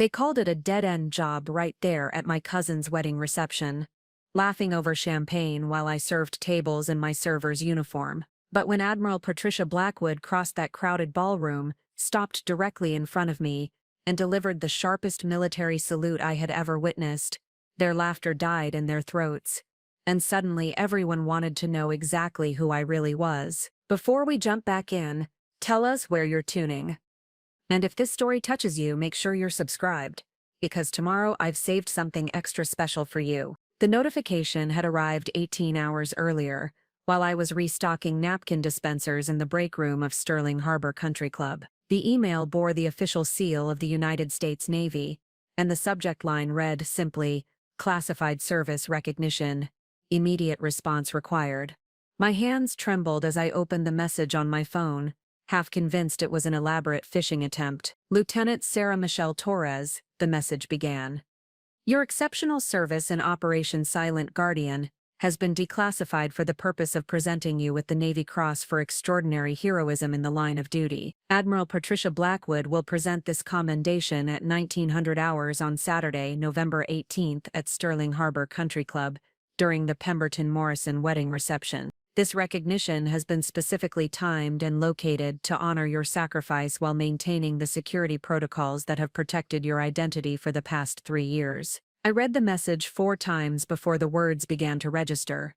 They called it a dead-end job right there at my cousin's wedding reception, laughing over champagne while I served tables in my server's uniform. But when Admiral Patricia Blackwood crossed that crowded ballroom, stopped directly in front of me, and delivered the sharpest military salute I had ever witnessed, their laughter died in their throats. And suddenly everyone wanted to know exactly who I really was. Before we jump back in, tell us where you're tuning. And if this story touches you, make sure you're subscribed, because tomorrow I've saved something extra special for you. The notification had arrived 18 hours earlier, while I was restocking napkin dispensers in the break room of Sterling Harbor Country Club. The email bore the official seal of the United States Navy, and the subject line read simply, "Classified Service Recognition. Immediate response required." My hands trembled as I opened the message on my phone, half convinced it was an elaborate phishing attempt. "Lieutenant Sarah Michelle Torres," the message began. "Your exceptional service in Operation Silent Guardian has been declassified for the purpose of presenting you with the Navy Cross for extraordinary heroism in the line of duty. Admiral Patricia Blackwood will present this commendation at 1900 hours on Saturday, November 18th at Sterling Harbor Country Club during the Pemberton Morrison wedding reception. This recognition has been specifically timed and located to honor your sacrifice while maintaining the security protocols that have protected your identity for the past 3 years." I read the message 4 times before the words began to register.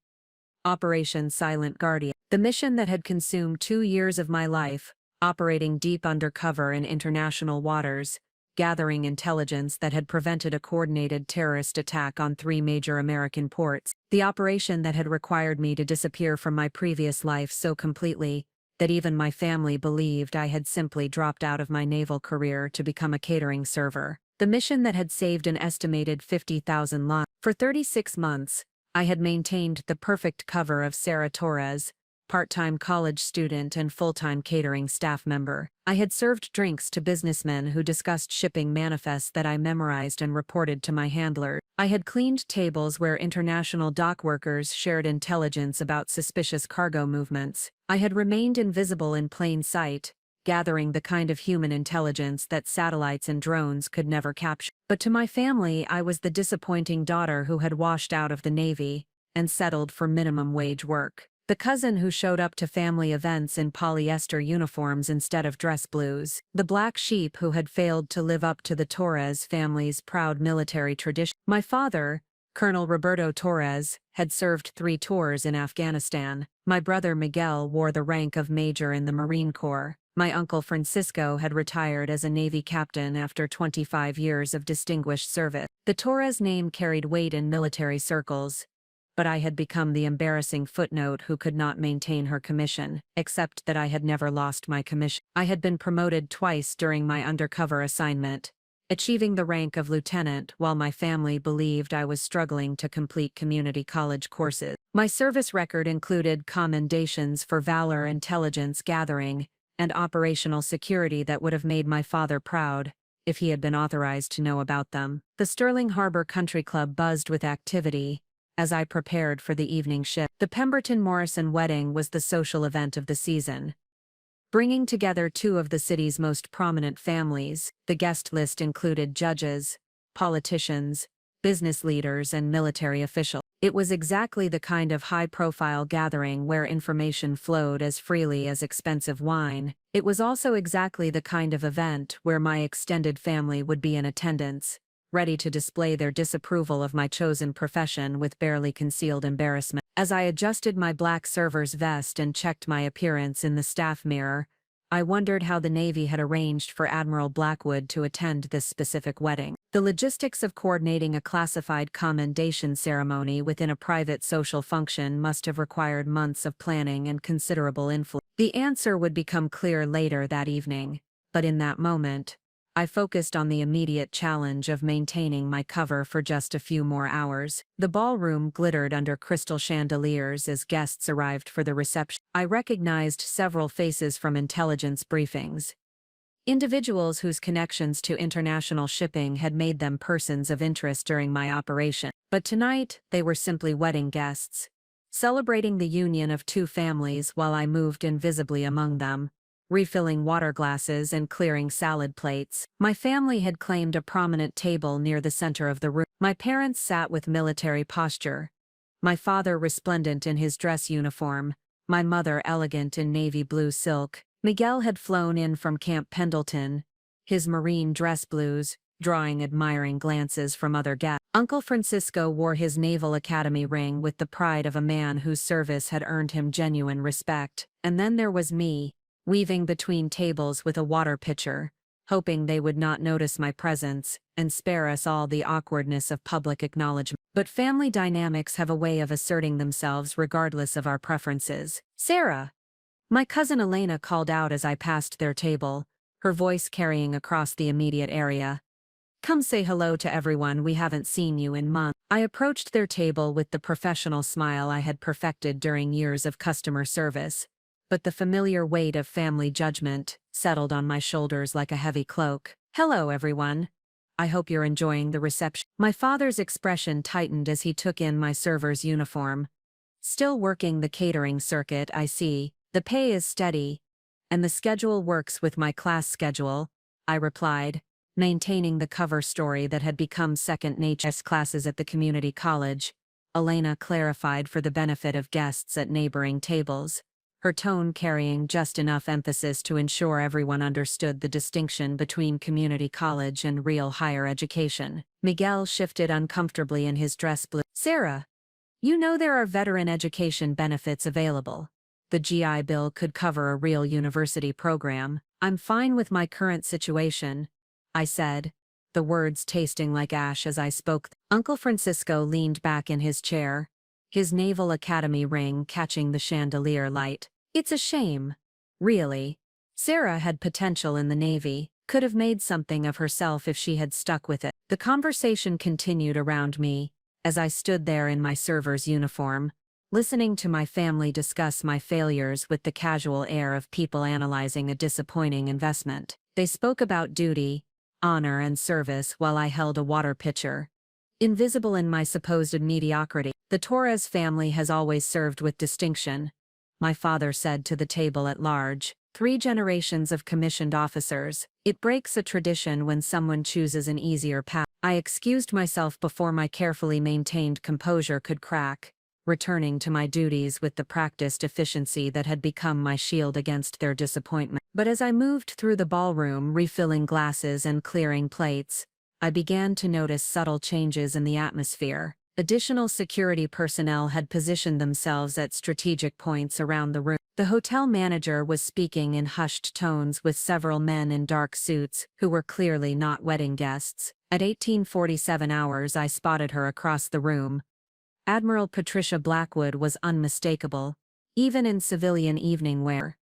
Operation Silent Guardian. The mission that had consumed 2 years of my life, operating deep undercover in international waters, gathering intelligence that had prevented a coordinated terrorist attack on 3 major American ports. The operation that had required me to disappear from my previous life so completely that even my family believed I had simply dropped out of my naval career to become a catering server. The mission that had saved an estimated 50,000 lives. For 36 months, I had maintained the perfect cover of Sarah Torres, part-time college student and full-time catering staff member. I had served drinks to businessmen who discussed shipping manifests that I memorized and reported to my handler. I had cleaned tables where international dock workers shared intelligence about suspicious cargo movements. I had remained invisible in plain sight, gathering the kind of human intelligence that satellites and drones could never capture. But to my family, I was the disappointing daughter who had washed out of the Navy and settled for minimum wage work. The cousin who showed up to family events in polyester uniforms instead of dress blues. The black sheep who had failed to live up to the Torres family's proud military tradition. My father, Colonel Roberto Torres, had served 3 tours in Afghanistan. My brother Miguel wore the rank of major in the Marine Corps. My uncle Francisco had retired as a Navy captain after 25 years of distinguished service. The Torres name carried weight in military circles, but I had become the embarrassing footnote who could not maintain her commission, except that I had never lost my commission. I had been promoted twice during my undercover assignment, achieving the rank of lieutenant while my family believed I was struggling to complete community college courses. My service record included commendations for valor, intelligence gathering, and operational security that would have made my father proud if he had been authorized to know about them. The Sterling Harbor Country Club buzzed with activity as I prepared for the evening shift. The Pemberton Morrison wedding was the social event of the season, bringing together 2 of the city's most prominent families. The guest list included judges, politicians, business leaders, and military officials. It was exactly the kind of high-profile gathering where information flowed as freely as expensive wine. It was also exactly the kind of event where my extended family would be in attendance, ready to display their disapproval of my chosen profession with barely concealed embarrassment. As I adjusted my black server's vest and checked my appearance in the staff mirror, I wondered how the Navy had arranged for Admiral Blackwood to attend this specific wedding. The logistics of coordinating a classified commendation ceremony within a private social function must have required months of planning and considerable influence. The answer would become clear later that evening, but in that moment, I focused on the immediate challenge of maintaining my cover for just a few more hours. The ballroom glittered under crystal chandeliers as guests arrived for the reception. I recognized several faces from intelligence briefings, individuals whose connections to international shipping had made them persons of interest during my operation. But tonight, they were simply wedding guests, celebrating the union of 2 families while I moved invisibly among them, refilling water glasses and clearing salad plates. My family had claimed a prominent table near the center of the room. My parents sat with military posture. My father resplendent in his dress uniform, my mother elegant in navy blue silk. Miguel had flown in from Camp Pendleton, his marine dress blues, drawing admiring glances from other guests. Uncle Francisco wore his Naval Academy ring with the pride of a man whose service had earned him genuine respect. And then there was me, weaving between tables with a water pitcher, hoping they would not notice my presence and spare us all the awkwardness of public acknowledgement. But family dynamics have a way of asserting themselves regardless of our preferences. "Sarah!" My cousin Elena called out as I passed their table, her voice carrying across the immediate area. "Come say hello to everyone, we haven't seen you in months." I approached their table with the professional smile I had perfected during years of customer service, but the familiar weight of family judgment settled on my shoulders like a heavy cloak. "Hello everyone. I hope you're enjoying the reception." My father's expression tightened as he took in my server's uniform. "Still working the catering circuit, I see. The pay is steady, and the schedule works with my class schedule," I replied, maintaining the cover story that had become second nature. "Classes at the community college," Elena clarified for the benefit of guests at neighboring tables, her tone carrying just enough emphasis to ensure everyone understood the distinction between community college and real higher education. Miguel shifted uncomfortably in his dress blue. "Sarah, you know there are veteran education benefits available. The GI Bill could cover a real university program." "I'm fine with my current situation," I said, the words tasting like ash as I spoke. Uncle Francisco leaned back in his chair, his Naval Academy ring catching the chandelier light. "It's a shame. Really. Sarah had potential in the Navy, could have made something of herself if she had stuck with it." The conversation continued around me, as I stood there in my server's uniform, listening to my family discuss my failures with the casual air of people analyzing a disappointing investment. They spoke about duty, honor and service while I held a water pitcher, invisible in my supposed mediocrity. "The Torres family has always served with distinction," my father said to the table at large. "3 generations of commissioned officers. It breaks a tradition when someone chooses an easier path." I excused myself before my carefully maintained composure could crack, returning to my duties with the practiced efficiency that had become my shield against their disappointment. But as I moved through the ballroom refilling glasses and clearing plates, I began to notice subtle changes in the atmosphere. Additional security personnel had positioned themselves at strategic points around the room. The hotel manager was speaking in hushed tones with several men in dark suits who were clearly not wedding guests. At 1847 hours I spotted her across the room. Admiral Patricia Blackwood was unmistakable, even in civilian evening wear.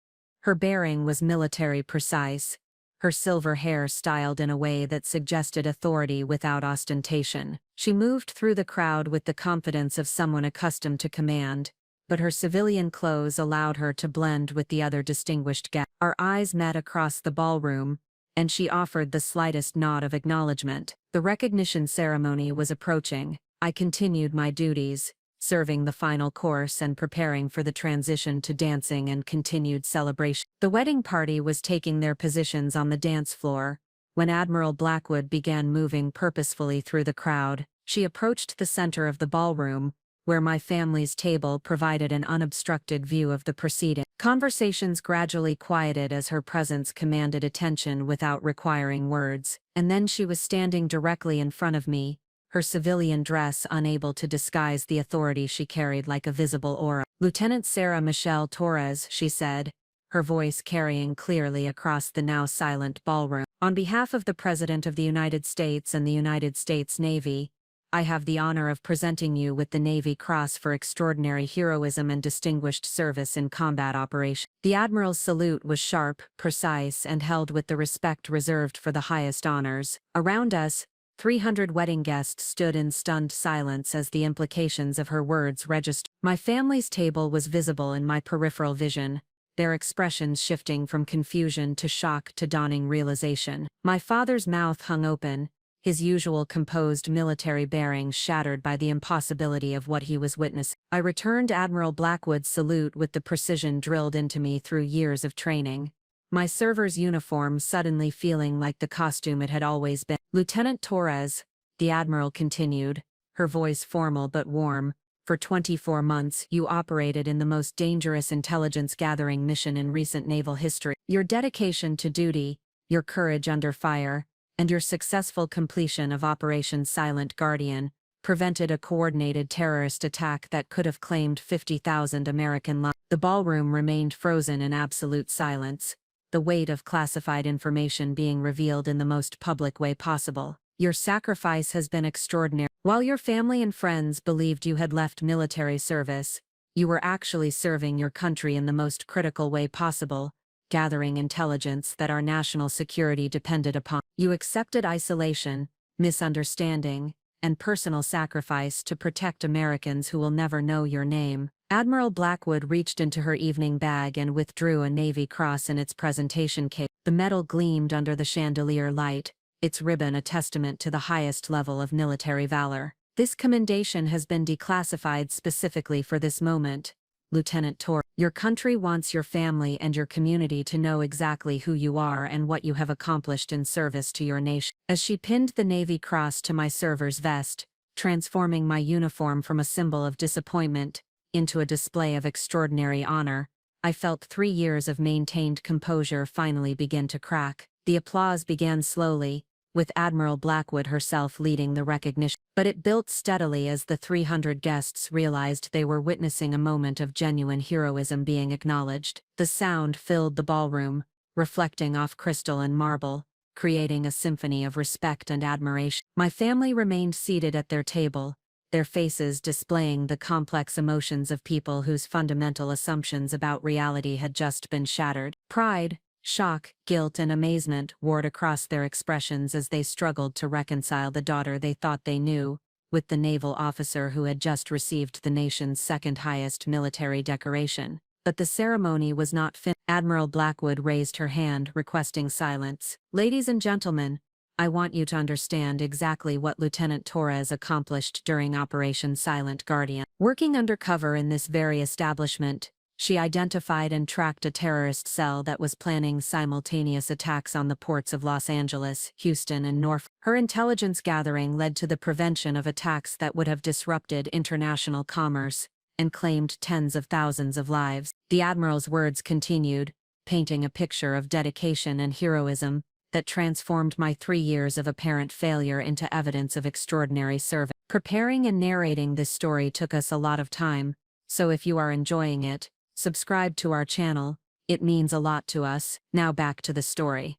Her bearing was military precise, her silver hair styled in a way that suggested authority without ostentation. She moved through the crowd with the confidence of someone accustomed to command, but her civilian clothes allowed her to blend with the other distinguished guests. Our eyes met across the ballroom, and she offered the slightest nod of acknowledgement. The recognition ceremony was approaching. I continued my duties, serving the final course and preparing for the transition to dancing and continued celebration. The wedding party was taking their positions on the dance floor, when Admiral Blackwood began moving purposefully through the crowd. She approached the center of the ballroom, where my family's table provided an unobstructed view of the proceeding. Conversations gradually quieted as her presence commanded attention without requiring words, and then she was standing directly in front of me, her civilian dress unable to disguise the authority she carried like a visible aura. "Lieutenant Sarah Michelle Torres," she said, her voice carrying clearly across the now silent ballroom. "On behalf of the President of the United States and the United States Navy, I have the honor of presenting you with the Navy Cross for extraordinary heroism and distinguished service in combat operations." The Admiral's salute was sharp, precise, and held with the respect reserved for the highest honors. Around us, 300 wedding guests stood in stunned silence as the implications of her words registered. My family's table was visible in my peripheral vision, their expressions shifting from confusion to shock to dawning realization. My father's mouth hung open, his usual composed military bearing shattered by the impossibility of what he was witnessing. I returned Admiral Blackwood's salute with the precision drilled into me through years of training, my server's uniform suddenly feeling like the costume it had always been. Lieutenant Torres, the Admiral continued, her voice formal but warm, for 24 months you operated in the most dangerous intelligence-gathering mission in recent naval history. Your dedication to duty, your courage under fire, and your successful completion of Operation Silent Guardian prevented a coordinated terrorist attack that could have claimed 50,000 American lives. The ballroom remained frozen in absolute silence, the weight of classified information being revealed in the most public way possible. Your sacrifice has been extraordinary. While your family and friends believed you had left military service, you were actually serving your country in the most critical way possible, gathering intelligence that our national security depended upon. You accepted isolation, misunderstanding, and personal sacrifice to protect Americans who will never know your name. Admiral Blackwood reached into her evening bag and withdrew a Navy Cross in its presentation case. The metal gleamed under the chandelier light, its ribbon a testament to the highest level of military valor. This commendation has been declassified specifically for this moment, Lieutenant Torres. Your country wants your family and your community to know exactly who you are and what you have accomplished in service to your nation. As she pinned the Navy Cross to my server's vest, transforming my uniform from a symbol of disappointment into a display of extraordinary honor, I felt 3 years of maintained composure finally begin to crack. The applause began slowly, with Admiral Blackwood herself leading the recognition. But it built steadily as the 300 guests realized they were witnessing a moment of genuine heroism being acknowledged. The sound filled the ballroom, reflecting off crystal and marble, creating a symphony of respect and admiration. My family remained seated at their table, their faces displaying the complex emotions of people whose fundamental assumptions about reality had just been shattered. Pride, shock, guilt and amazement warred across their expressions as they struggled to reconcile the daughter they thought they knew, with the naval officer who had just received the nation's second-highest military decoration. But the ceremony was not finished. Admiral Blackwood raised her hand, requesting silence. Ladies and gentlemen, I want you to understand exactly what Lieutenant Torres accomplished during Operation Silent Guardian. Working undercover in this very establishment, she identified and tracked a terrorist cell that was planning simultaneous attacks on the ports of Los Angeles, Houston, and Norfolk. Her intelligence gathering led to the prevention of attacks that would have disrupted international commerce and claimed tens of thousands of lives. The Admiral's words continued, painting a picture of dedication and heroism that transformed my 3 years of apparent failure into evidence of extraordinary service. Preparing and narrating this story took us a lot of time, so if you are enjoying it, subscribe to our channel, it means a lot to us. Now back to the story.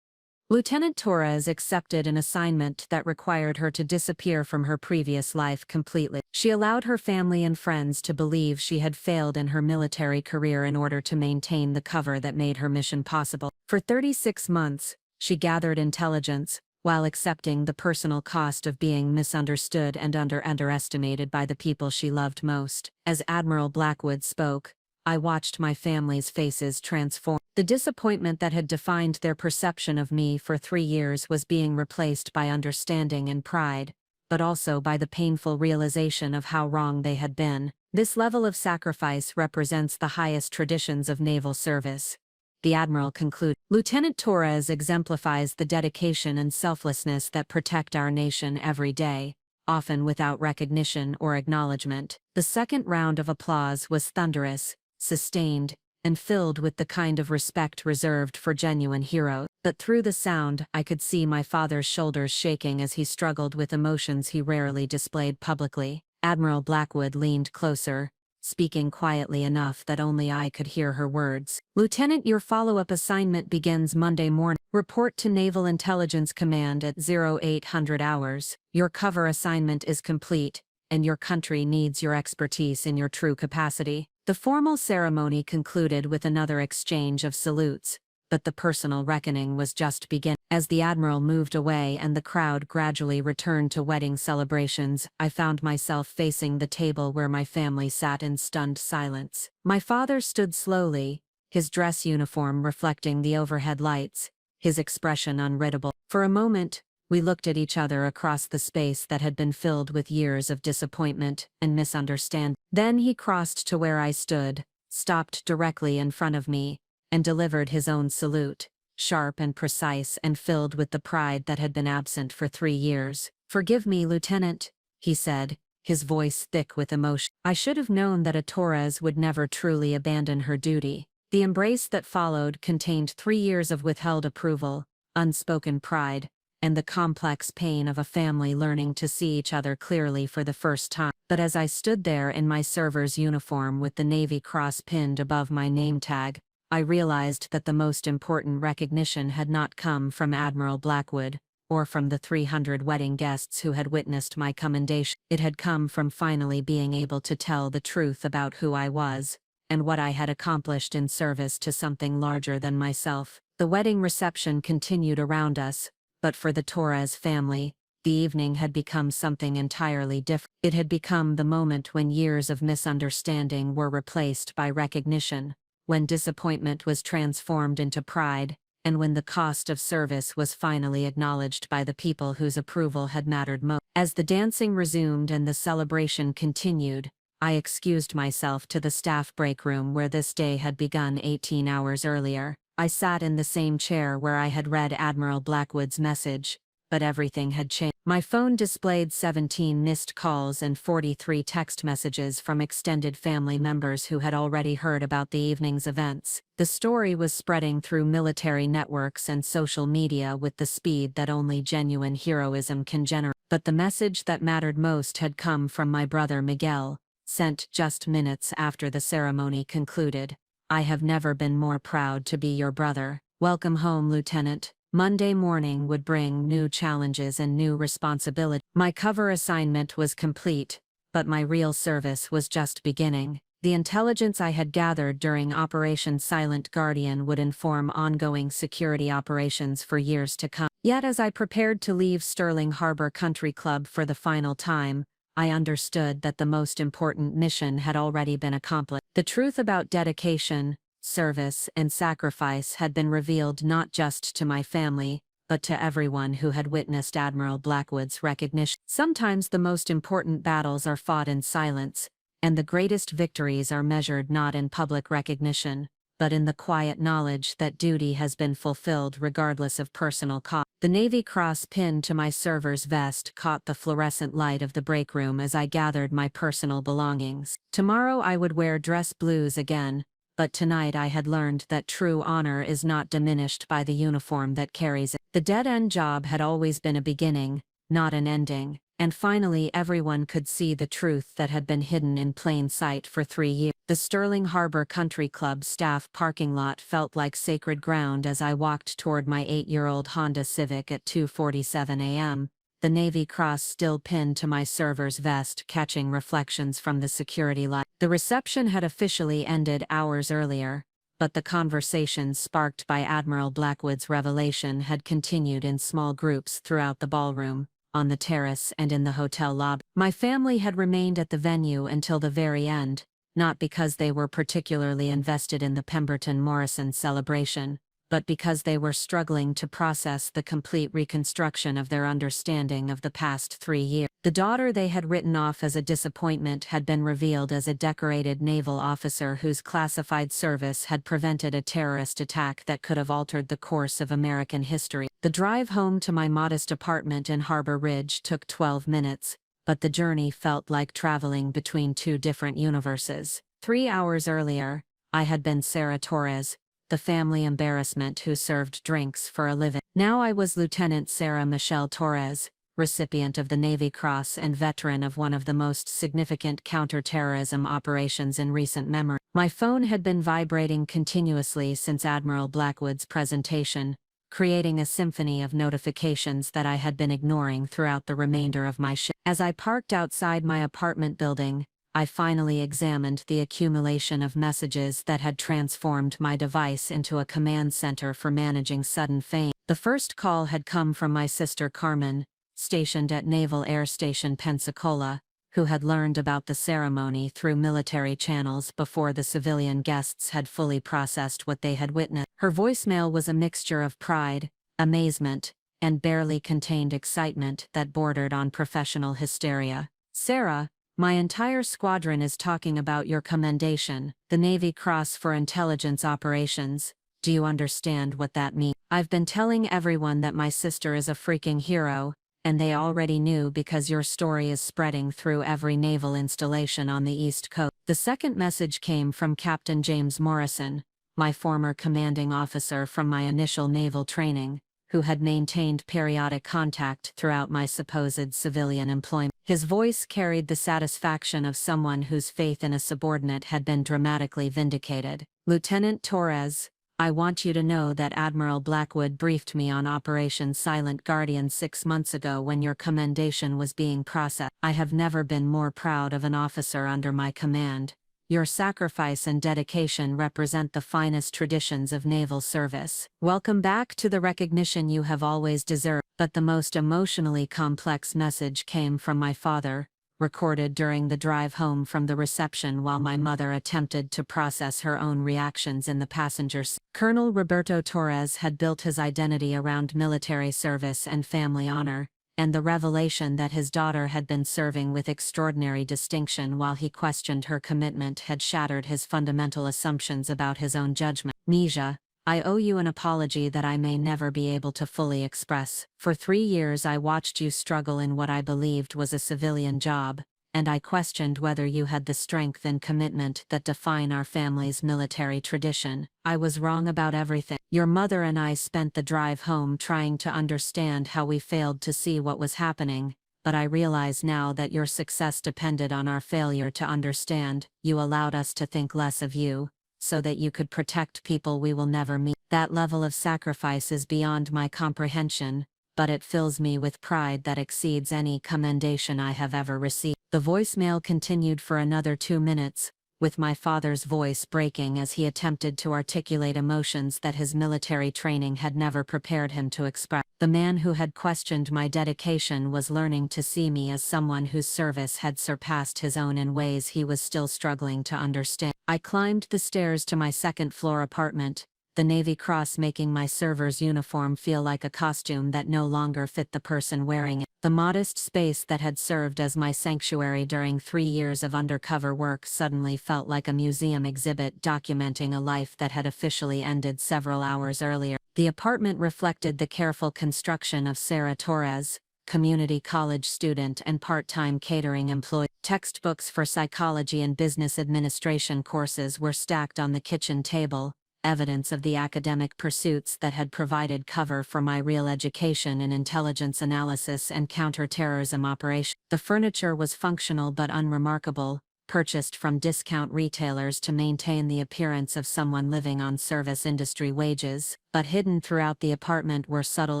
Lieutenant Torres accepted an assignment that required her to disappear from her previous life completely. She allowed her family and friends to believe she had failed in her military career in order to maintain the cover that made her mission possible. For 36 months, she gathered intelligence, while accepting the personal cost of being misunderstood and underestimated by the people she loved most. As Admiral Blackwood spoke, I watched my family's faces transform. The disappointment that had defined their perception of me for 3 years was being replaced by understanding and pride, but also by the painful realization of how wrong they had been. This level of sacrifice represents the highest traditions of naval service, the Admiral concluded. Lieutenant Torres exemplifies the dedication and selflessness that protect our nation every day, often without recognition or acknowledgement. The second round of applause was thunderous, sustained, and filled with the kind of respect reserved for genuine heroes. But through the sound, I could see my father's shoulders shaking as he struggled with emotions he rarely displayed publicly. Admiral Blackwood leaned closer, speaking quietly enough that only I could hear her words. Lieutenant, your follow-up assignment begins Monday morning. Report to Naval Intelligence Command at 0800 hours. Your cover assignment is complete, and your country needs your expertise in your true capacity. The formal ceremony concluded with another exchange of salutes, but the personal reckoning was just beginning. As the Admiral moved away and the crowd gradually returned to wedding celebrations, I found myself facing the table where my family sat in stunned silence. My father stood slowly, his dress uniform reflecting the overhead lights, his expression unreadable. For a moment, we looked at each other across the space that had been filled with years of disappointment and misunderstanding. Then he crossed to where I stood, stopped directly in front of me, and delivered his own salute, sharp and precise and filled with the pride that had been absent for 3 years. "Forgive me, Lieutenant," he said, his voice thick with emotion. I should have known that a Torres would never truly abandon her duty. The embrace that followed contained 3 years of withheld approval, unspoken pride, and the complex pain of a family learning to see each other clearly for the first time. But as I stood there in my server's uniform with the Navy Cross pinned above my name tag, I realized that the most important recognition had not come from Admiral Blackwood, or from the 300 wedding guests who had witnessed my commendation. It had come from finally being able to tell the truth about who I was, and what I had accomplished in service to something larger than myself. The wedding reception continued around us, but for the Torres family, the evening had become something entirely different. It had become the moment when years of misunderstanding were replaced by recognition, when disappointment was transformed into pride, and when the cost of service was finally acknowledged by the people whose approval had mattered most. As the dancing resumed and the celebration continued, I excused myself to the staff break room where this day had begun 18 hours earlier. I sat in the same chair where I had read Admiral Blackwood's message, but everything had changed. My phone displayed 17 missed calls and 43 text messages from extended family members who had already heard about the evening's events. The story was spreading through military networks and social media with the speed that only genuine heroism can generate. But the message that mattered most had come from my brother Miguel, sent just minutes after the ceremony concluded. "I have never been more proud to be your brother. Welcome home, Lieutenant." Monday morning would bring new challenges and new responsibility. My cover assignment was complete, but my real service was just beginning. The intelligence I had gathered during Operation Silent Guardian would inform ongoing security operations for years to come. Yet as I prepared to leave Sterling Harbor Country Club for the final time, I understood that the most important mission had already been accomplished. The truth about dedication, service, and sacrifice had been revealed not just to my family, but to everyone who had witnessed Admiral Blackwood's recognition. Sometimes the most important battles are fought in silence, and the greatest victories are measured not in public recognition, but in the quiet knowledge that duty has been fulfilled regardless of personal cost. The Navy Cross pinned to my server's vest caught the fluorescent light of the break room as I gathered my personal belongings. Tomorrow I would wear dress blues again, but tonight I had learned that true honor is not diminished by the uniform that carries it. The dead-end job had always been a beginning, not an ending, and finally everyone could see the truth that had been hidden in plain sight for 3 years. The Sterling Harbor Country Club staff parking lot felt like sacred ground as I walked toward my 8-year-old Honda Civic at 2:47 a.m., the Navy Cross still pinned to my server's vest catching reflections from the security light. The reception had officially ended hours earlier, but the conversations sparked by Admiral Blackwood's revelation had continued in small groups throughout the ballroom, on the terrace and in the hotel lobby. My family had remained at the venue until the very end, not because they were particularly invested in the Pemberton-Morrison celebration, but because they were struggling to process the complete reconstruction of their understanding of the past 3 years. The daughter they had written off as a disappointment had been revealed as a decorated naval officer whose classified service had prevented a terrorist attack that could have altered the course of American history. The drive home to my modest apartment in Harbor Ridge took 12 minutes, but the journey felt like traveling between 2 different universes. 3 hours earlier, I had been Sarah Torres, the family embarrassment who served drinks for a living. Now I was Lieutenant Sarah Michelle Torres, recipient of the Navy Cross and veteran of one of the most significant counterterrorism operations in recent memory. My phone had been vibrating continuously since Admiral Blackwood's presentation, creating a symphony of notifications that I had been ignoring throughout the remainder of my shift. As I parked outside my apartment building, I finally examined the accumulation of messages that had transformed my device into a command center for managing sudden fame. The first call had come from my sister Carmen, stationed at Naval Air Station Pensacola, who had learned about the ceremony through military channels before the civilian guests had fully processed what they had witnessed. Her voicemail was a mixture of pride, amazement, and barely contained excitement that bordered on professional hysteria. "Sarah, my entire squadron is talking about your commendation, the Navy Cross for Intelligence Operations, Do you understand what that means? I've been telling everyone that my sister is a freaking hero, and they already knew because your story is spreading through every naval installation on the East Coast. The second message came from Captain James Morrison, my former commanding officer from my initial naval training, who had maintained periodic contact throughout my supposed civilian employment. His voice carried the satisfaction of someone whose faith in a subordinate had been dramatically vindicated. Lieutenant Torres, I want you to know that Admiral Blackwood briefed me on Operation Silent Guardian 6 months ago when your commendation was being processed. I have never been more proud of an officer under my command. Your sacrifice and dedication represent the finest traditions of naval service. Welcome back to the recognition you have always deserved. But the most emotionally complex message came from my father, recorded during the drive home from the reception while my mother attempted to process her own reactions in the passenger seat. Colonel Roberto Torres had built his identity around military service and family honor, and the revelation that his daughter had been serving with extraordinary distinction while he questioned her commitment had shattered his fundamental assumptions about his own judgment. Misha, I owe you an apology that I may never be able to fully express. For 3 years I watched you struggle in what I believed was a civilian job, and I questioned whether you had the strength and commitment that define our family's military tradition. I was wrong about everything. Your mother and I spent the drive home trying to understand how we failed to see what was happening, but I realize now that your success depended on our failure to understand. You allowed us to think less of you, so that you could protect people we will never meet. That level of sacrifice is beyond my comprehension, but it fills me with pride that exceeds any commendation I have ever received. The voicemail continued for another 2 minutes, with my father's voice breaking as he attempted to articulate emotions that his military training had never prepared him to express. The man who had questioned my dedication was learning to see me as someone whose service had surpassed his own in ways he was still struggling to understand. I climbed the stairs to my second-floor apartment, the Navy Cross making my server's uniform feel like a costume that no longer fit the person wearing it. The modest space that had served as my sanctuary during 3 years of undercover work suddenly felt like a museum exhibit documenting a life that had officially ended several hours earlier. The apartment reflected the careful construction of Sarah Torres, community college student and part-time catering employee. Textbooks for psychology and business administration courses were stacked on the kitchen table, evidence of the academic pursuits that had provided cover for my real education in intelligence analysis and counterterrorism operations. The furniture was functional but unremarkable, purchased from discount retailers to maintain the appearance of someone living on service industry wages, but hidden throughout the apartment were subtle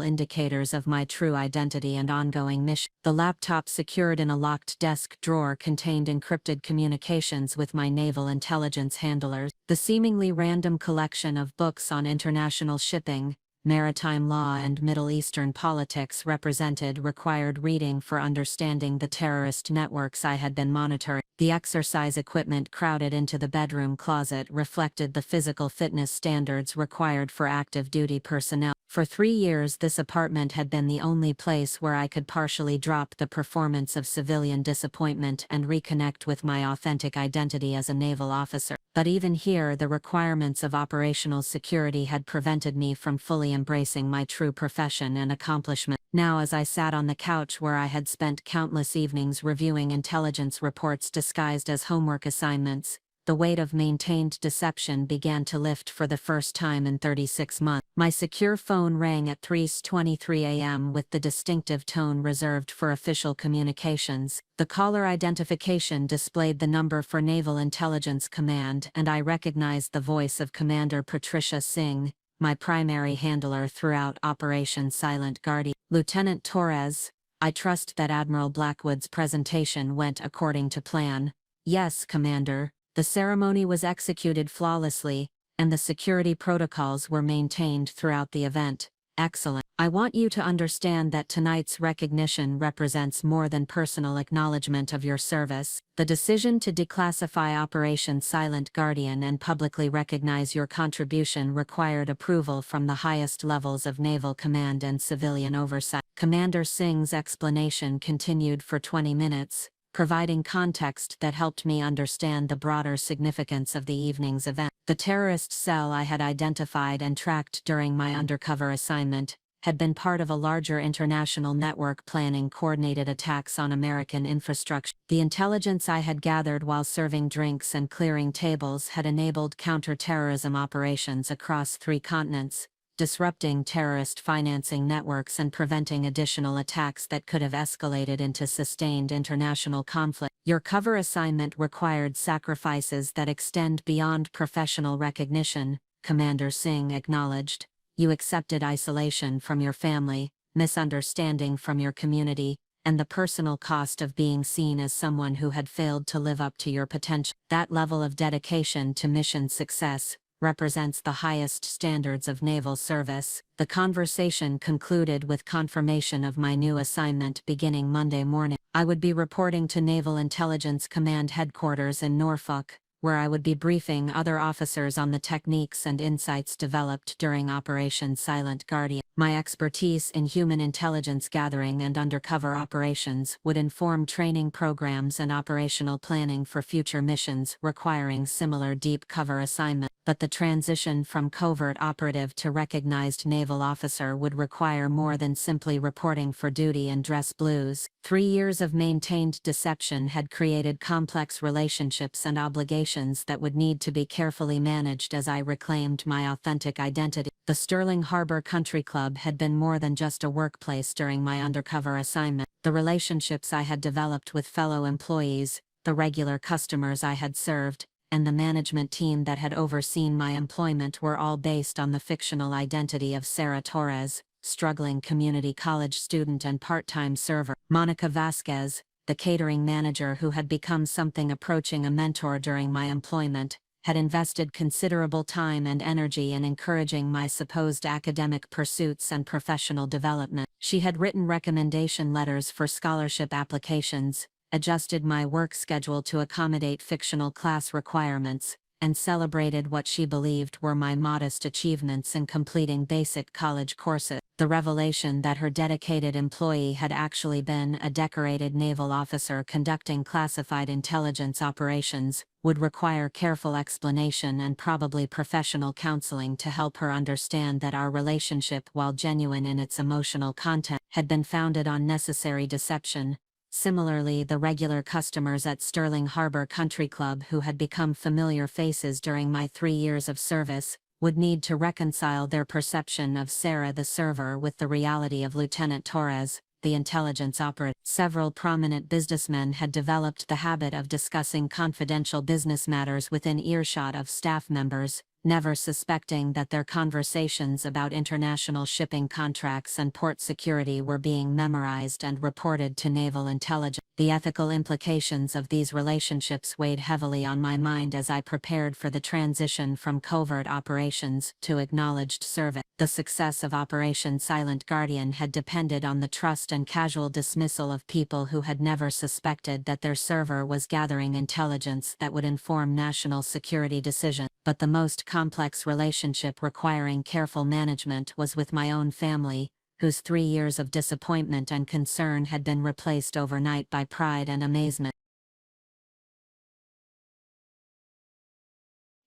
indicators of my true identity and ongoing mission. The laptop secured in a locked desk drawer contained encrypted communications with my naval intelligence handlers. The seemingly random collection of books on international shipping, maritime law and Middle Eastern politics represented required reading for understanding the terrorist networks I had been monitoring. The exercise equipment crowded into the bedroom closet reflected the physical fitness standards required for active duty personnel. For 3 years this apartment had been the only place where I could partially drop the performance of civilian disappointment and reconnect with my authentic identity as a naval officer. But even here the requirements of operational security had prevented me from fully embracing my true profession and accomplishment. Now as I sat on the couch where I had spent countless evenings reviewing intelligence reports disguised as homework assignments, the weight of maintained deception began to lift for the first time in 36 months. My secure phone rang at 3:23 a.m. with the distinctive tone reserved for official communications. The caller identification displayed the number for Naval Intelligence Command, and I recognized the voice of Commander Patricia Singh, my primary handler throughout Operation Silent Guardian. Lieutenant Torres, I trust that Admiral Blackwood's presentation went according to plan. Yes, Commander. The ceremony was executed flawlessly, and the security protocols were maintained throughout the event. Excellent. I want you to understand that tonight's recognition represents more than personal acknowledgement of your service. The decision to declassify Operation Silent Guardian and publicly recognize your contribution required approval from the highest levels of naval command and civilian oversight. Commander Singh's explanation continued for 20 minutes, providing context that helped me understand the broader significance of the evening's event. The terrorist cell I had identified and tracked during my undercover assignment had been part of a larger international network planning coordinated attacks on American infrastructure. The intelligence I had gathered while serving drinks and clearing tables had enabled counter-terrorism operations across 3 continents, disrupting terrorist financing networks and preventing additional attacks that could have escalated into sustained international conflict. Your cover assignment required sacrifices that extend beyond professional recognition, Commander Singh acknowledged. You accepted isolation from your family, misunderstanding from your community, and the personal cost of being seen as someone who had failed to live up to your potential. That level of dedication to mission success represents the highest standards of naval service. The conversation concluded with confirmation of my new assignment beginning Monday morning. I would be reporting to Naval Intelligence Command Headquarters in Norfolk, where I would be briefing other officers on the techniques and insights developed during Operation Silent Guardian. My expertise in human intelligence gathering and undercover operations would inform training programs and operational planning for future missions requiring similar deep cover assignment. But the transition from covert operative to recognized naval officer would require more than simply reporting for duty and dress blues. 3 years of maintained deception had created complex relationships and obligations that would need to be carefully managed as I reclaimed my authentic identity. The Sterling Harbor Country Club had been more than just a workplace during my undercover assignment. The relationships I had developed with fellow employees, the regular customers I had served, and the management team that had overseen my employment were all based on the fictional identity of Sarah Torres, struggling community college student and part-time server. Monica Vasquez, the catering manager who had become something approaching a mentor during my employment, had invested considerable time and energy in encouraging my supposed academic pursuits and professional development. She had written recommendation letters for scholarship applications, adjusted my work schedule to accommodate fictional class requirements, and celebrated what she believed were my modest achievements in completing basic college courses. The revelation that her dedicated employee had actually been a decorated naval officer conducting classified intelligence operations would require careful explanation and probably professional counseling to help her understand that our relationship, while genuine in its emotional content, had been founded on necessary deception. Similarly, the regular customers at Sterling Harbor Country Club who had become familiar faces during my 3 years of service would need to reconcile their perception of Sarah the server with the reality of Lieutenant Torres, the intelligence operative. Several prominent businessmen had developed the habit of discussing confidential business matters within earshot of staff members, never suspecting that their conversations about international shipping contracts and port security were being memorized and reported to naval intelligence. The ethical implications of these relationships weighed heavily on my mind as I prepared for the transition from covert operations to acknowledged service. The success of Operation Silent Guardian had depended on the trust and casual dismissal of people who had never suspected that their server was gathering intelligence that would inform national security decisions. But the most complex relationship requiring careful management was with my own family, whose 3 years of disappointment and concern had been replaced overnight by pride and amazement.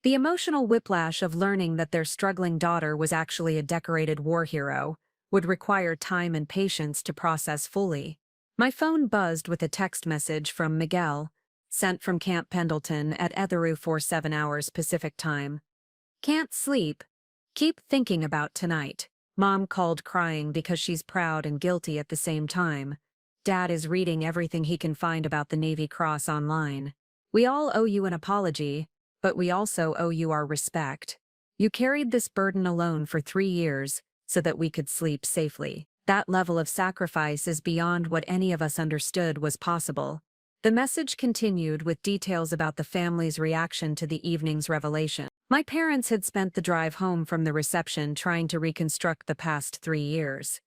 The emotional whiplash of learning that their struggling daughter was actually a decorated war hero would require time and patience to process fully. My phone buzzed with a text message from Miguel, sent from Camp Pendleton at Etheru for 7 hours Pacific time. Can't sleep. Keep thinking about tonight. Mom called crying because she's proud and guilty at the same time. Dad is reading everything he can find about the Navy Cross online. We all owe you an apology, but we also owe you our respect. You carried this burden alone for 3 years so that we could sleep safely. That level of sacrifice is beyond what any of us understood was possible. The message continued with details about the family's reaction to the evening's revelation. My parents had spent the drive home from the reception trying to reconstruct the past 3 years,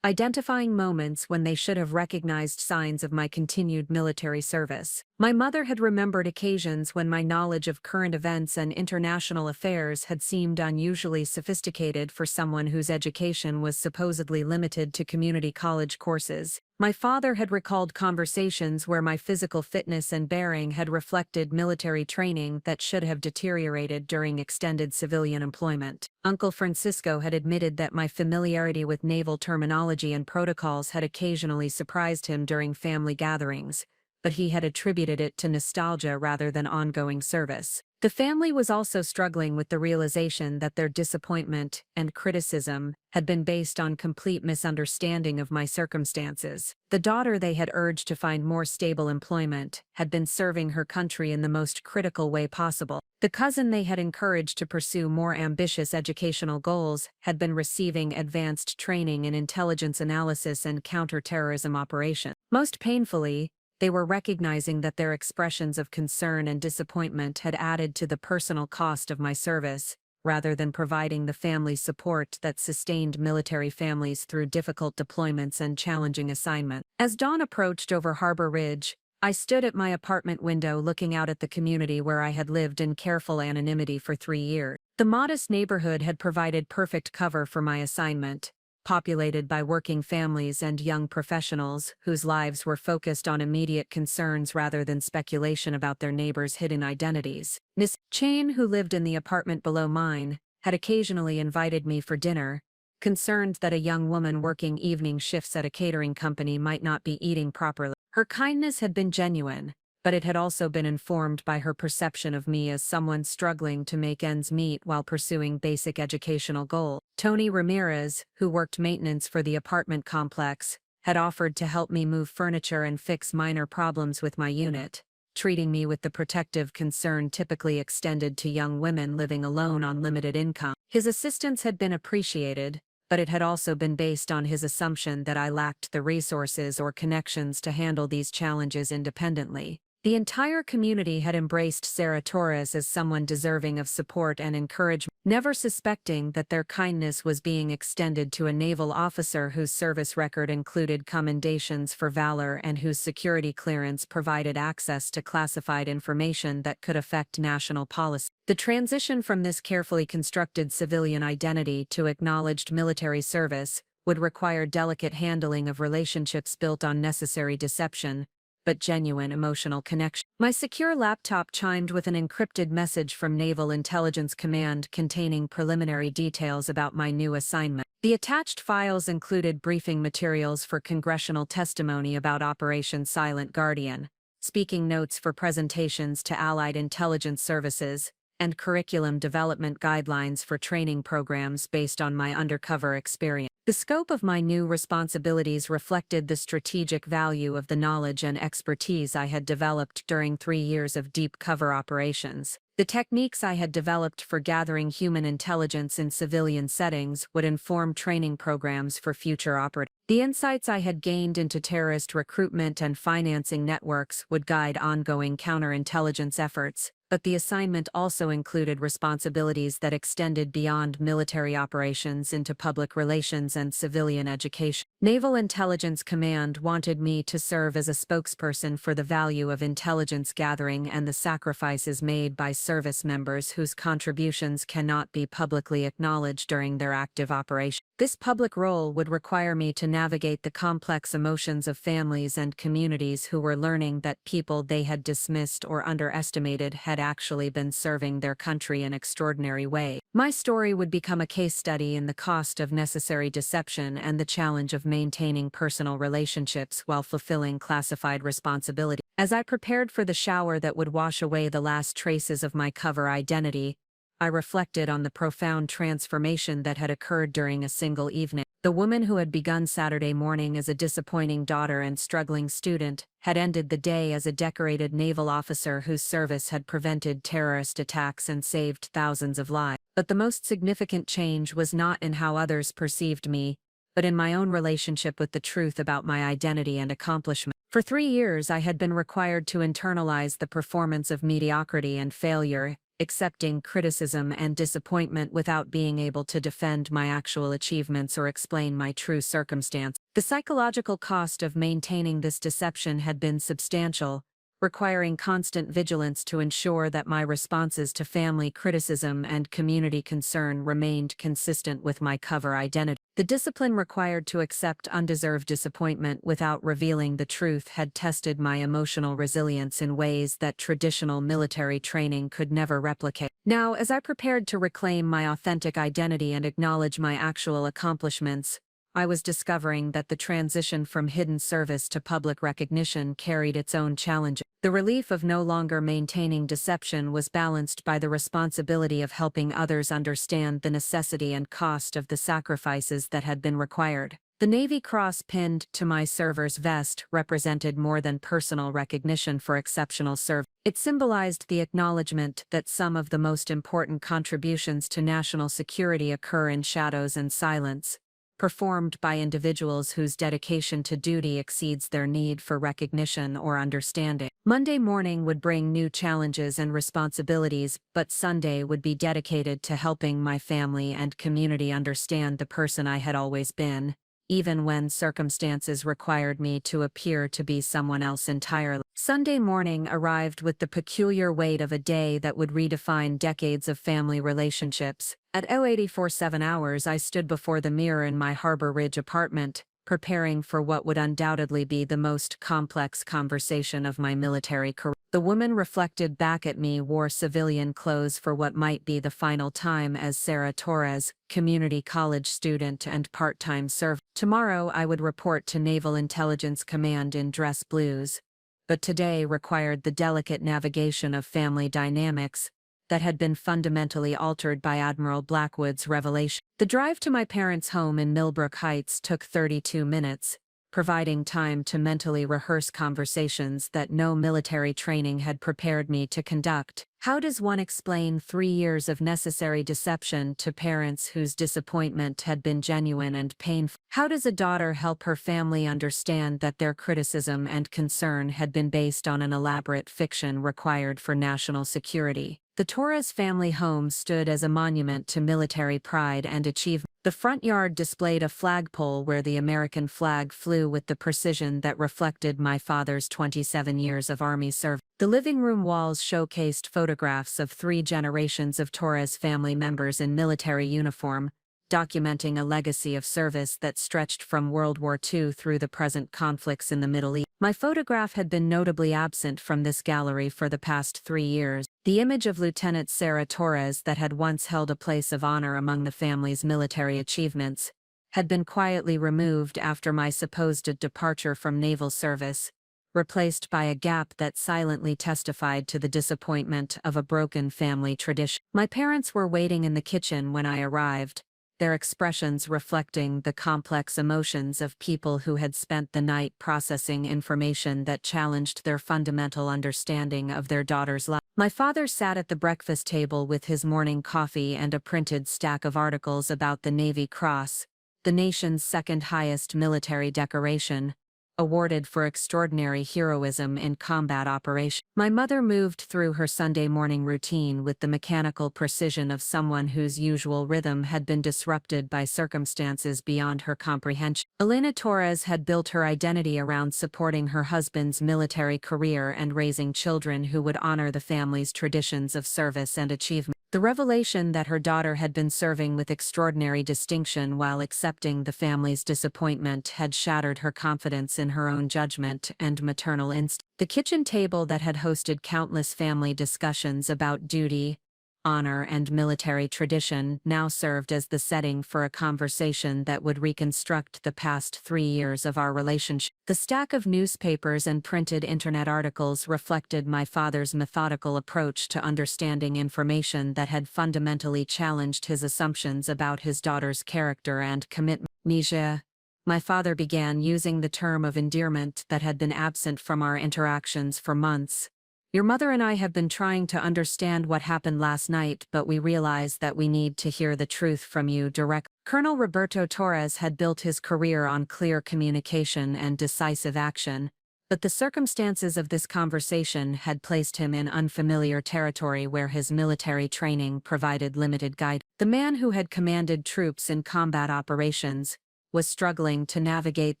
identifying moments when they should have recognized signs of my continued military service. My mother had remembered occasions when my knowledge of current events and international affairs had seemed unusually sophisticated for someone whose education was supposedly limited to community college courses. My father had recalled conversations where my physical fitness and bearing had reflected military training that should have deteriorated during extended civilian employment. Uncle Francisco had admitted that my familiarity with naval terminology and protocols had occasionally surprised him during family gatherings, but he had attributed it to nostalgia rather than ongoing service. The family was also struggling with the realization that their disappointment and criticism had been based on complete misunderstanding of my circumstances. The daughter they had urged to find more stable employment had been serving her country in the most critical way possible. The cousin they had encouraged to pursue more ambitious educational goals had been receiving advanced training in intelligence analysis and counterterrorism operations. Most painfully, they were recognizing that their expressions of concern and disappointment had added to the personal cost of my service, rather than providing the family support that sustained military families through difficult deployments and challenging assignments. As dawn approached over Harbor Ridge, I stood at my apartment window looking out at the community where I had lived in careful anonymity for 3 years. The modest neighborhood had provided perfect cover for my assignment, populated by working families and young professionals whose lives were focused on immediate concerns rather than speculation about their neighbors' hidden identities. Miss Chain, who lived in the apartment below mine, had occasionally invited me for dinner, concerned that a young woman working evening shifts at a catering company might not be eating properly. Her kindness had been genuine, but it had also been informed by her perception of me as someone struggling to make ends meet while pursuing basic educational goals. Tony Ramirez, who worked maintenance for the apartment complex, had offered to help me move furniture and fix minor problems with my unit, treating me with the protective concern typically extended to young women living alone on limited income. His assistance had been appreciated, but it had also been based on his assumption that I lacked the resources or connections to handle these challenges independently. The entire community had embraced Sarah Torres as someone deserving of support and encouragement, never suspecting that their kindness was being extended to a naval officer whose service record included commendations for valor and whose security clearance provided access to classified information that could affect national policy. The transition from this carefully constructed civilian identity to acknowledged military service would require delicate handling of relationships built on necessary deception, but genuine emotional connection. My secure laptop chimed with an encrypted message from Naval Intelligence Command containing preliminary details about my new assignment. The attached files included briefing materials for congressional testimony about Operation Silent Guardian, speaking notes for presentations to Allied intelligence services, and curriculum development guidelines for training programs based on my undercover experience. The scope of my new responsibilities reflected the strategic value of the knowledge and expertise I had developed during 3 years of deep cover operations. The techniques I had developed for gathering human intelligence in civilian settings would inform training programs for future operatives. The insights I had gained into terrorist recruitment and financing networks would guide ongoing counterintelligence efforts, but the assignment also included responsibilities that extended beyond military operations into public relations and civilian education. Naval Intelligence Command wanted me to serve as a spokesperson for the value of intelligence gathering and the sacrifices made by service members whose contributions cannot be publicly acknowledged during their active operation. This public role would require me to navigate the complex emotions of families and communities who were learning that people they had dismissed or underestimated had actually been serving their country in extraordinary way. My story would become a case study in the cost of necessary deception and the challenge of maintaining personal relationships while fulfilling classified responsibilities. As I prepared for the shower that would wash away the last traces of my cover identity, I reflected on the profound transformation that had occurred during a single evening. The woman who had begun Saturday morning as a disappointing daughter and struggling student had ended the day as a decorated naval officer whose service had prevented terrorist attacks and saved thousands of lives. But the most significant change was not in how others perceived me, but in my own relationship with the truth about my identity and accomplishment. For 3 years I had been required to internalize the performance of mediocrity and failure, accepting criticism and disappointment without being able to defend my actual achievements or explain my true circumstance. The psychological cost of maintaining this deception had been substantial, requiring constant vigilance to ensure that my responses to family criticism and community concern remained consistent with my cover identity. The discipline required to accept undeserved disappointment without revealing the truth had tested my emotional resilience in ways that traditional military training could never replicate. Now, as I prepared to reclaim my authentic identity and acknowledge my actual accomplishments, I was discovering that the transition from hidden service to public recognition carried its own challenges. The relief of no longer maintaining deception was balanced by the responsibility of helping others understand the necessity and cost of the sacrifices that had been required. The Navy Cross pinned to my server's vest represented more than personal recognition for exceptional service. It symbolized the acknowledgement that some of the most important contributions to national security occur in shadows and silence, performed by individuals whose dedication to duty exceeds their need for recognition or understanding. Monday morning would bring new challenges and responsibilities, but Sunday would be dedicated to helping my family and community understand the person I had always been, even when circumstances required me to appear to be someone else entirely. Sunday morning arrived with the peculiar weight of a day that would redefine decades of family relationships. At 08:47 hours, I stood before the mirror in my Harbor Ridge apartment, preparing for what would undoubtedly be the most complex conversation of my military career. The woman reflected back at me wore civilian clothes for what might be the final time as Sarah Torres, community college student and part-time servant. Tomorrow I would report to Naval Intelligence Command in dress blues, but today required the delicate navigation of family dynamics that had been fundamentally altered by Admiral Blackwood's revelation. The drive to my parents' home in Millbrook Heights took 32 minutes, providing time to mentally rehearse conversations that no military training had prepared me to conduct. How does one explain 3 years of necessary deception to parents whose disappointment had been genuine and painful? How does a daughter help her family understand that their criticism and concern had been based on an elaborate fiction required for national security? The Torres family home stood as a monument to military pride and achievement. The front yard displayed a flagpole where the American flag flew with the precision that reflected my father's 27 years of Army service. The living room walls showcased photographs of 3 generations of Torres family members in military uniform, documenting a legacy of service that stretched from World War II through the present conflicts in the Middle East. My photograph had been notably absent from this gallery for the past 3 years. The image of Lieutenant Sarah Torres that had once held a place of honor among the family's military achievements had been quietly removed after my supposed departure from naval service, replaced by a gap that silently testified to the disappointment of a broken family tradition. My parents were waiting in the kitchen when I arrived, their expressions reflecting the complex emotions of people who had spent the night processing information that challenged their fundamental understanding of their daughter's life. My father sat at the breakfast table with his morning coffee and a printed stack of articles about the Navy Cross, the nation's second highest military decoration, awarded for extraordinary heroism in combat operations. My mother moved through her Sunday morning routine with the mechanical precision of someone whose usual rhythm had been disrupted by circumstances beyond her comprehension. Elena Torres had built her identity around supporting her husband's military career and raising children who would honor the family's traditions of service and achievement. The revelation that her daughter had been serving with extraordinary distinction while accepting the family's disappointment had shattered her confidence in her own judgment and maternal instinct. The kitchen table that had hosted countless family discussions about duty, honor, and military tradition now served as the setting for a conversation that would reconstruct the past 3 years of our relationship. The stack of newspapers and printed internet articles reflected my father's methodical approach to understanding information that had fundamentally challenged his assumptions about his daughter's character and commitment. Misha, my father began using the term of endearment that had been absent from our interactions for months. Your mother and I have been trying to understand what happened last night, but we realize that we need to hear the truth from you directly. Colonel Roberto Torres had built his career on clear communication and decisive action, but the circumstances of this conversation had placed him in unfamiliar territory where his military training provided limited guidance. The man who had commanded troops in combat operations, was struggling to navigate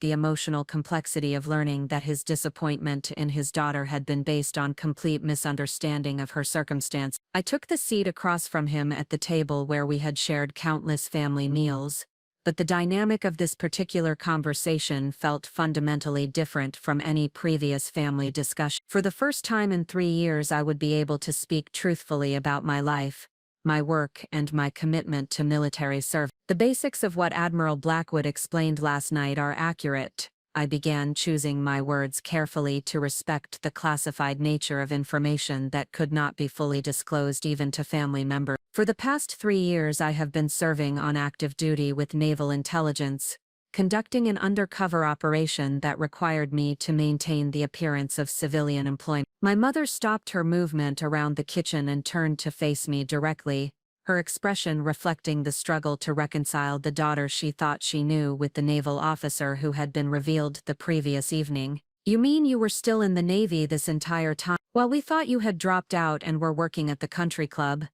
the emotional complexity of learning that his disappointment in his daughter had been based on complete misunderstanding of her circumstance. I took the seat across from him at the table where we had shared countless family meals, but the dynamic of this particular conversation felt fundamentally different from any previous family discussion. For the first time in 3 years, I would be able to speak truthfully about my life, my work, and my commitment to military service. The basics of what Admiral Blackwood explained last night are accurate. I began choosing my words carefully to respect the classified nature of information that could not be fully disclosed even to family members. For the past 3 years, I have been serving on active duty with naval intelligence, conducting an undercover operation that required me to maintain the appearance of civilian employment. My mother stopped her movement around the kitchen and turned to face me directly, her expression reflecting the struggle to reconcile the daughter she thought she knew with the naval officer who had been revealed the previous evening. "You mean you were still in the Navy this entire time? Well, we thought you had dropped out and were working at the country club."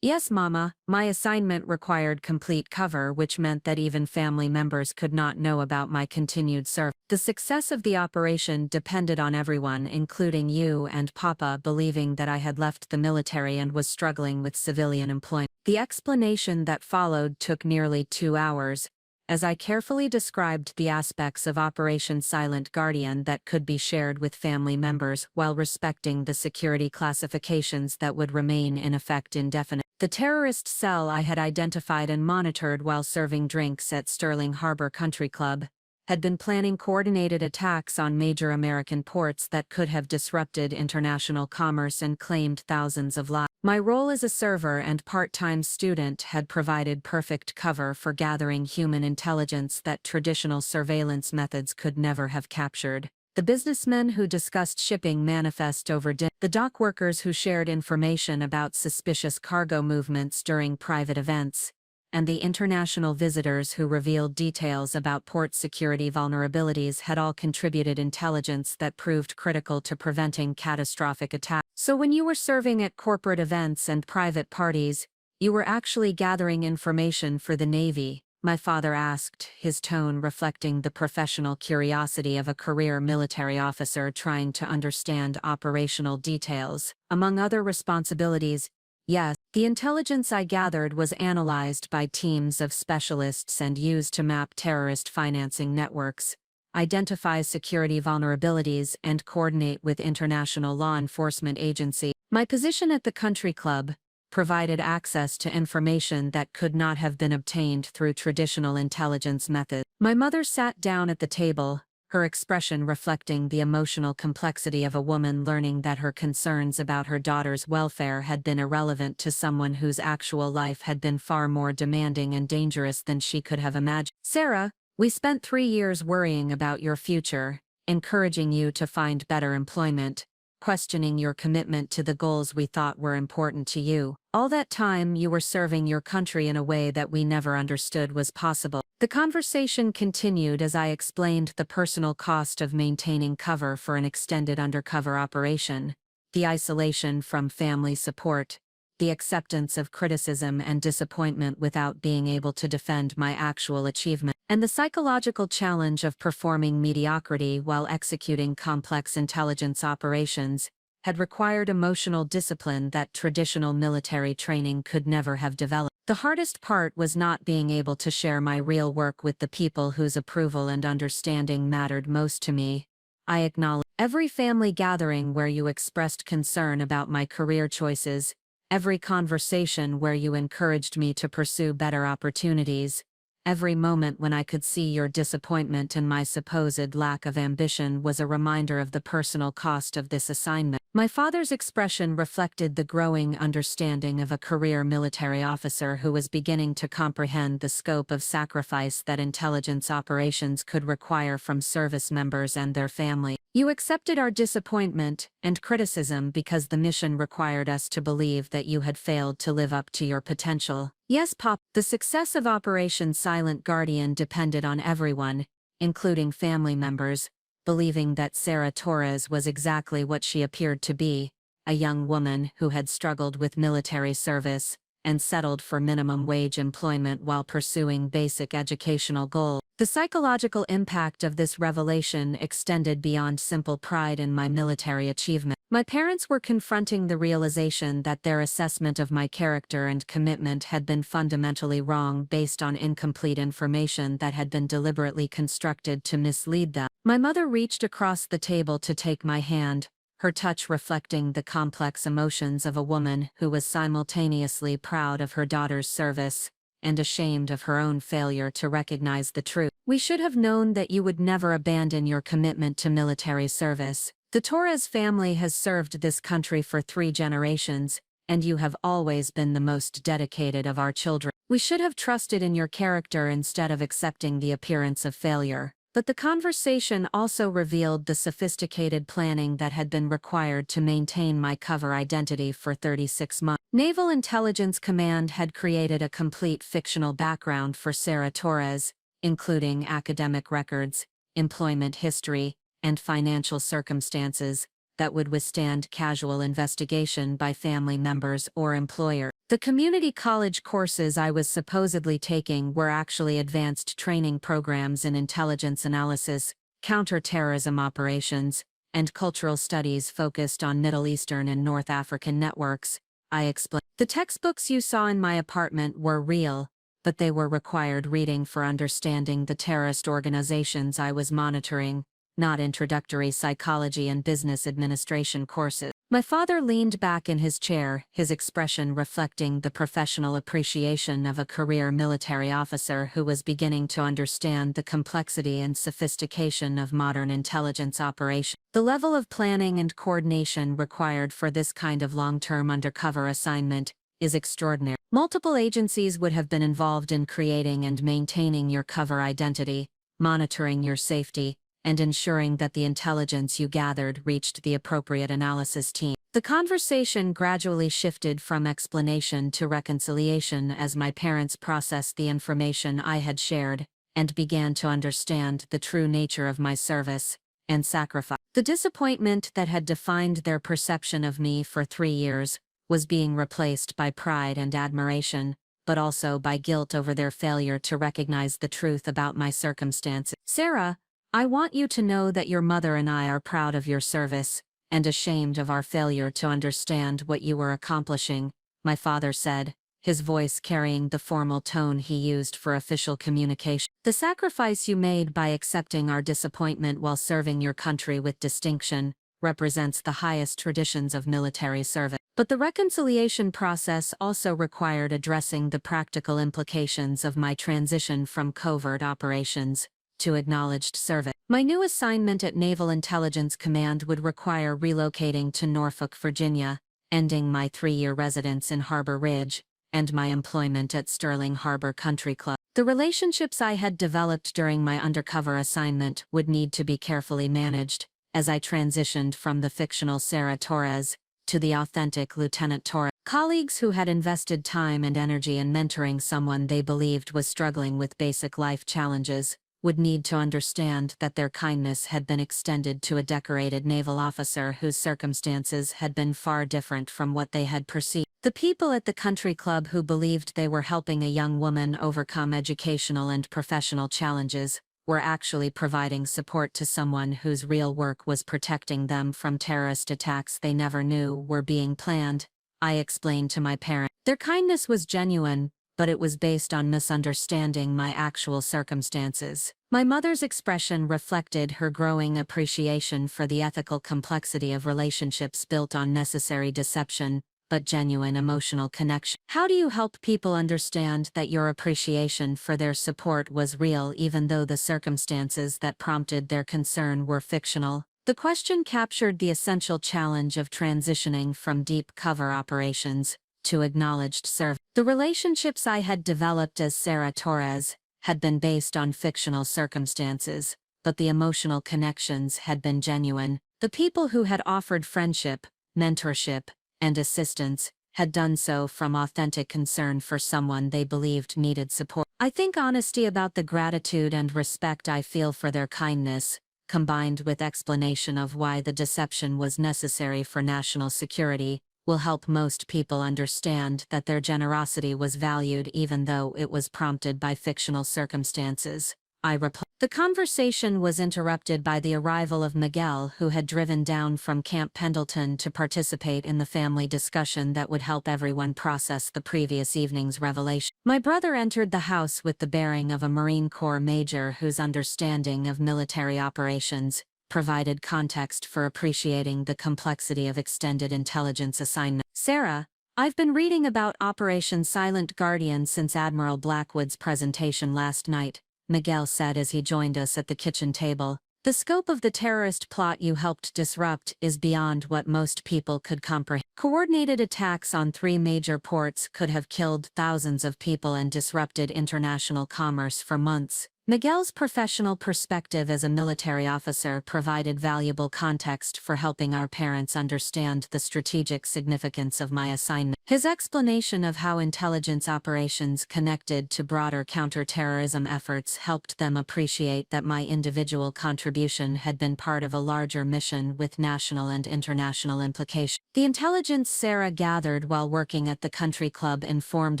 "Yes, Mama, my assignment required complete cover, which meant that even family members could not know about my continued service. The success of the operation depended on everyone, including you and Papa, believing that I had left the military and was struggling with civilian employment." The explanation that followed took nearly 2 hours, as I carefully described the aspects of Operation Silent Guardian that could be shared with family members while respecting the security classifications that would remain in effect indefinitely. The terrorist cell I had identified and monitored while serving drinks at Sterling Harbor Country Club had been planning coordinated attacks on major American ports that could have disrupted international commerce and claimed thousands of lives. My role as a server and part-time student had provided perfect cover for gathering human intelligence that traditional surveillance methods could never have captured. The businessmen who discussed shipping manifest over dinner, the dock workers who shared information about suspicious cargo movements during private events, and the international visitors who revealed details about port security vulnerabilities had all contributed intelligence that proved critical to preventing catastrophic attacks. So when you were serving at corporate events and private parties, you were actually gathering information for the Navy? My father asked, his tone reflecting the professional curiosity of a career military officer trying to understand operational details. Among other responsibilities, yes, the intelligence I gathered was analyzed by teams of specialists and used to map terrorist financing networks, identify security vulnerabilities, and coordinate with international law enforcement agencies. My position at the country club provided access to information that could not have been obtained through traditional intelligence methods. My mother sat down at the table, her expression reflecting the emotional complexity of a woman learning that her concerns about her daughter's welfare had been irrelevant to someone whose actual life had been far more demanding and dangerous than she could have imagined. "Sarah, we spent 3 years worrying about your future, encouraging you to find better employment, questioning your commitment to the goals we thought were important to you. All that time you were serving your country in a way that we never understood was possible." The conversation continued as I explained the personal cost of maintaining cover for an extended undercover operation, the isolation from family support, the acceptance of criticism and disappointment without being able to defend my actual achievement, and the psychological challenge of performing mediocrity while executing complex intelligence operations had required emotional discipline that traditional military training could never have developed. The hardest part was not being able to share my real work with the people whose approval and understanding mattered most to me. I acknowledge every family gathering where you expressed concern about my career choices, every conversation where you encouraged me to pursue better opportunities, every moment when I could see your disappointment in my supposed lack of ambition was a reminder of the personal cost of this assignment. My father's expression reflected the growing understanding of a career military officer who was beginning to comprehend the scope of sacrifice that intelligence operations could require from service members and their families. "You accepted our disappointment and criticism because the mission required us to believe that you had failed to live up to your potential." "Yes, Pop." The success of Operation Silent Guardian depended on everyone, including family members, believing that Sarah Torres was exactly what she appeared to be, a young woman who had struggled with military service, and settled for minimum wage employment while pursuing basic educational goals. The psychological impact of this revelation extended beyond simple pride in my military achievement. My parents were confronting the realization that their assessment of my character and commitment had been fundamentally wrong based on incomplete information that had been deliberately constructed to mislead them. My mother reached across the table to take my hand, her touch reflecting the complex emotions of a woman who was simultaneously proud of her daughter's service and ashamed of her own failure to recognize the truth. "We should have known that you would never abandon your commitment to military service. The Torres family has served this country for 3 generations, and you have always been the most dedicated of our children. We should have trusted in your character instead of accepting the appearance of failure." But the conversation also revealed the sophisticated planning that had been required to maintain my cover identity for 36 months. Naval Intelligence Command had created a complete fictional background for Sarah Torres, including academic records, employment history, and financial circumstances that would withstand casual investigation by family members or employer. The community college courses I was supposedly taking were actually advanced training programs in intelligence analysis, counterterrorism operations, and cultural studies focused on Middle Eastern and North African networks, I explained. The textbooks you saw in my apartment were real, but they were required reading for understanding the terrorist organizations I was monitoring, not introductory psychology and business administration courses. My father leaned back in his chair, his expression reflecting the professional appreciation of a career military officer who was beginning to understand the complexity and sophistication of modern intelligence operations. The level of planning and coordination required for this kind of long-term undercover assignment is extraordinary. Multiple agencies would have been involved in creating and maintaining your cover identity, monitoring your safety, and ensuring that the intelligence you gathered reached the appropriate analysis team. The conversation gradually shifted from explanation to reconciliation as my parents processed the information I had shared and began to understand the true nature of my service and sacrifice. The disappointment that had defined their perception of me for 3 years was being replaced by pride and admiration, but also by guilt over their failure to recognize the truth about my circumstances. "Sarah, I want you to know that your mother and I are proud of your service and ashamed of our failure to understand what you were accomplishing," my father said, his voice carrying the formal tone he used for official communication. "The sacrifice you made by accepting our disappointment while serving your country with distinction represents the highest traditions of military service. But the reconciliation process also required addressing the practical implications of my transition from covert operations to acknowledged service. My new assignment at Naval Intelligence Command would require relocating to Norfolk, Virginia, ending my 3-year residence in Harbor Ridge, and my employment at Sterling Harbor Country Club. The relationships I had developed during my undercover assignment would need to be carefully managed, as I transitioned from the fictional Sarah Torres to the authentic Lieutenant Torres. Colleagues who had invested time and energy in mentoring someone they believed was struggling with basic life challenges would need to understand that their kindness had been extended to a decorated naval officer whose circumstances had been far different from what they had perceived. The people at the country club who believed they were helping a young woman overcome educational and professional challenges were actually providing support to someone whose real work was protecting them from terrorist attacks they never knew were being planned, I explained to my parents. Their kindness was genuine, but it was based on misunderstanding my actual circumstances. My mother's expression reflected her growing appreciation for the ethical complexity of relationships built on necessary deception, but genuine emotional connection. How do you help people understand that your appreciation for their support was real even though the circumstances that prompted their concern were fictional? The question captured the essential challenge of transitioning from deep cover operations to acknowledged service. The relationships I had developed as Sarah Torres had been based on fictional circumstances, but the emotional connections had been genuine. The people who had offered friendship, mentorship, and assistance had done so from authentic concern for someone they believed needed support. I think honesty about the gratitude and respect I feel for their kindness, combined with explanation of why the deception was necessary for national security, will help most people understand that their generosity was valued even though it was prompted by fictional circumstances. I replied. The conversation was interrupted by the arrival of Miguel, who had driven down from Camp Pendleton to participate in the family discussion that would help everyone process the previous evening's revelation. My brother entered the house with the bearing of a Marine Corps major whose understanding of military operations provided context for appreciating the complexity of extended intelligence assignment. Sarah, I've been reading about Operation Silent Guardian since Admiral Blackwood's presentation last night, Miguel said as he joined us at the kitchen table. The scope of the terrorist plot you helped disrupt is beyond what most people could comprehend. Coordinated attacks on 3 major ports could have killed thousands of people and disrupted international commerce for months. Miguel's professional perspective as a military officer provided valuable context for helping our parents understand the strategic significance of my assignment. His explanation of how intelligence operations connected to broader counterterrorism efforts helped them appreciate that my individual contribution had been part of a larger mission with national and international implications. The intelligence Sarah gathered while working at the country club informed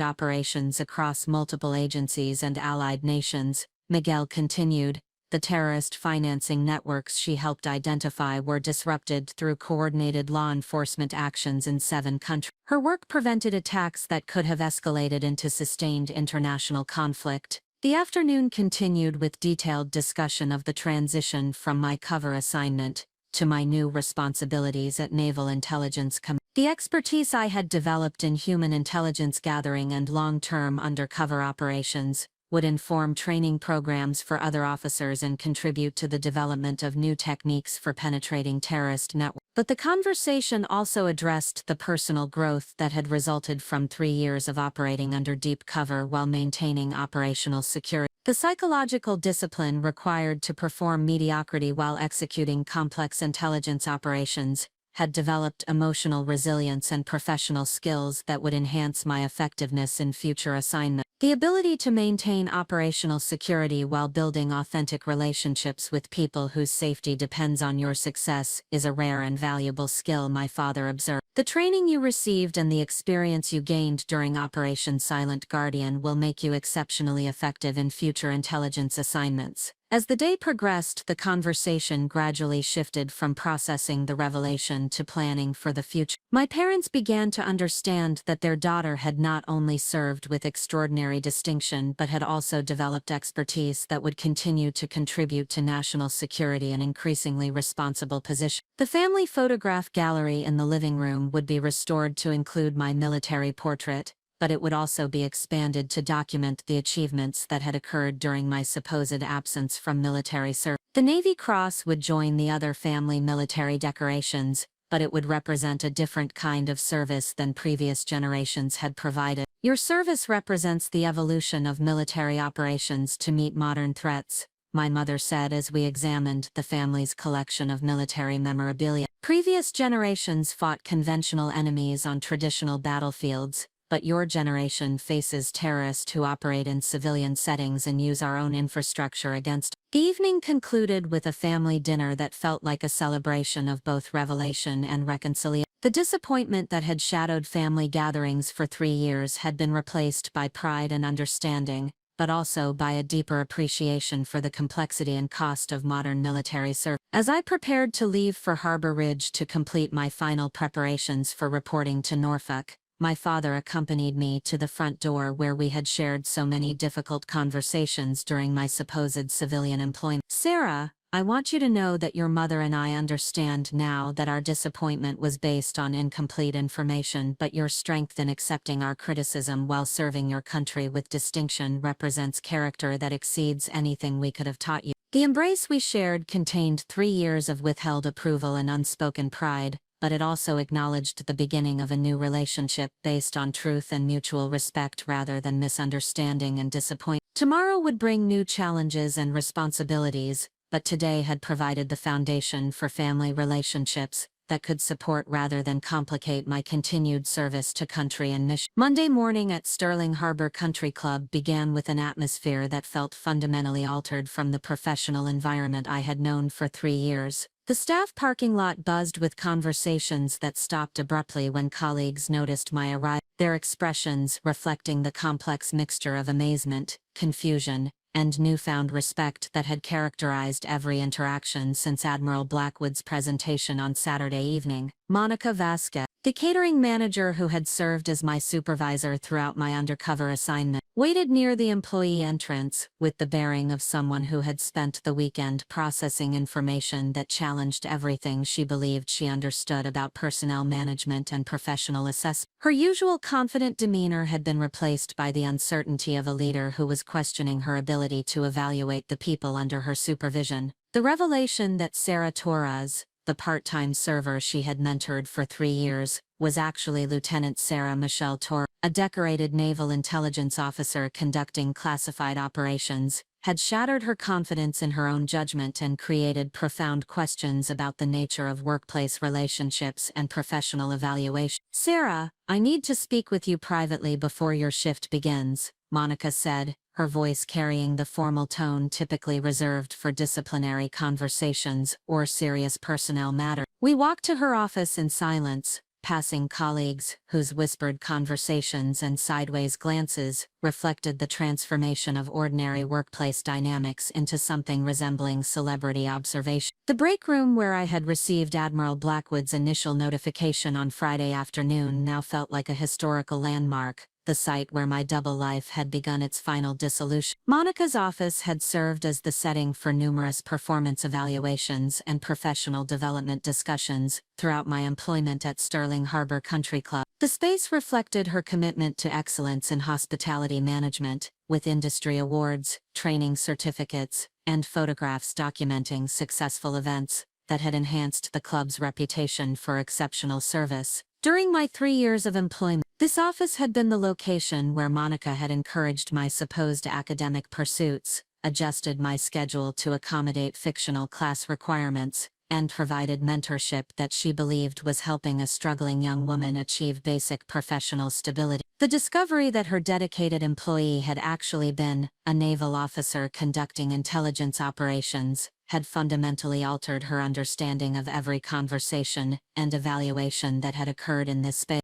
operations across multiple agencies and allied nations. Miguel continued. The terrorist financing networks she helped identify were disrupted through coordinated law enforcement actions in 7 countries. Her work prevented attacks that could have escalated into sustained international conflict. The afternoon continued with detailed discussion of the transition from my cover assignment to my new responsibilities at Naval Intelligence Command. The expertise I had developed in human intelligence gathering and long-term undercover operations would inform training programs for other officers and contribute to the development of new techniques for penetrating terrorist networks. But the conversation also addressed the personal growth that had resulted from 3 years of operating under deep cover while maintaining operational security. The psychological discipline required to perform mediocrity while executing complex intelligence operations had developed emotional resilience and professional skills that would enhance my effectiveness in future assignments. The ability to maintain operational security while building authentic relationships with people whose safety depends on your success is a rare and valuable skill, my father observed. The training you received and the experience you gained during Operation Silent Guardian will make you exceptionally effective in future intelligence assignments. As the day progressed, the conversation gradually shifted from processing the revelation to planning for the future. My parents began to understand that their daughter had not only served with extraordinary distinction but had also developed expertise that would continue to contribute to national security in increasingly responsible positions. The family photograph gallery in the living room would be restored to include my military portrait, but it would also be expanded to document the achievements that had occurred during my supposed absence from military service. The Navy Cross would join the other family military decorations, but it would represent a different kind of service than previous generations had provided. Your service represents the evolution of military operations to meet modern threats, my mother said as we examined the family's collection of military memorabilia. Previous generations fought conventional enemies on traditional battlefields, but your generation faces terrorists who operate in civilian settings and use our own infrastructure against. The evening concluded with a family dinner that felt like a celebration of both revelation and reconciliation. The disappointment that had shadowed family gatherings for 3 years had been replaced by pride and understanding, but also by a deeper appreciation for the complexity and cost of modern military service. As I prepared to leave for Harbor Ridge to complete my final preparations for reporting to Norfolk, my father accompanied me to the front door where we had shared so many difficult conversations during my supposed civilian employment. Sarah, I want you to know that your mother and I understand now that our disappointment was based on incomplete information, but your strength in accepting our criticism while serving your country with distinction represents character that exceeds anything we could have taught you. The embrace we shared contained 3 years of withheld approval and unspoken pride, but it also acknowledged the beginning of a new relationship based on truth and mutual respect rather than misunderstanding and disappointment. Tomorrow would bring new challenges and responsibilities, but today had provided the foundation for family relationships that could support rather than complicate my continued service to country and mission. Monday morning at Sterling Harbor Country Club began with an atmosphere that felt fundamentally altered from the professional environment I had known for 3 years. The staff parking lot buzzed with conversations that stopped abruptly when colleagues noticed my arrival, their expressions reflecting the complex mixture of amazement, confusion, and newfound respect that had characterized every interaction since Admiral Blackwood's presentation on Saturday evening. Monica Vasquez, the catering manager who had served as my supervisor throughout my undercover assignment, waited near the employee entrance with the bearing of someone who had spent the weekend processing information that challenged everything she believed she understood about personnel management and professional assessment. Her usual confident demeanor had been replaced by the uncertainty of a leader who was questioning her ability to evaluate the people under her supervision. The revelation that Sarah Torres, the part-time server she had mentored for 3 years, was actually Lieutenant Sarah Michelle Torres, a decorated naval intelligence officer conducting classified operations, had shattered her confidence in her own judgment and created profound questions about the nature of workplace relationships and professional evaluation. "Sarah, I need to speak with you privately before your shift begins," Monica said, her voice carrying the formal tone typically reserved for disciplinary conversations or serious personnel matters. We walked to her office in silence, passing colleagues whose whispered conversations and sideways glances reflected the transformation of ordinary workplace dynamics into something resembling celebrity observation. The break room where I had received Admiral Blackwood's initial notification on Friday afternoon now felt like a historical landmark, the site where my double life had begun its final dissolution. Monica's office had served as the setting for numerous performance evaluations and professional development discussions throughout my employment at Sterling Harbor Country Club. The space reflected her commitment to excellence in hospitality management, with industry awards, training certificates, and photographs documenting successful events that had enhanced the club's reputation for exceptional service. During my 3 years of employment, this office had been the location where Monica had encouraged my supposed academic pursuits, adjusted my schedule to accommodate fictional class requirements, and provided mentorship that she believed was helping a struggling young woman achieve basic professional stability. The discovery that her dedicated employee had actually been a naval officer conducting intelligence operations had fundamentally altered her understanding of every conversation and evaluation that had occurred in this space.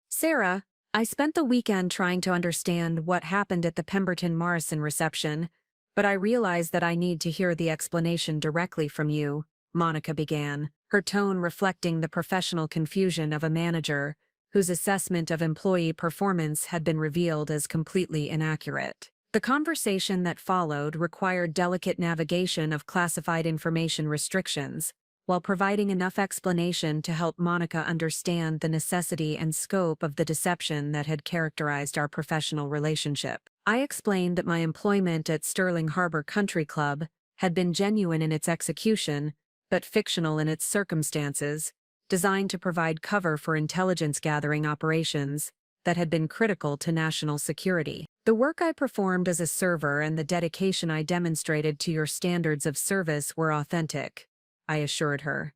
Sarah, I spent the weekend trying to understand what happened at the Pemberton Morrison reception, but I realize that I need to hear the explanation directly from you, Monica began, her tone reflecting the professional confusion of a manager whose assessment of employee performance had been revealed as completely inaccurate. The conversation that followed required delicate navigation of classified information restrictions, while providing enough explanation to help Monica understand the necessity and scope of the deception that had characterized our professional relationship. I explained that my employment at Sterling Harbor Country Club had been genuine in its execution, but fictional in its circumstances, designed to provide cover for intelligence-gathering operations that had been critical to national security. The work I performed as a server and the dedication I demonstrated to your standards of service were authentic, I assured her.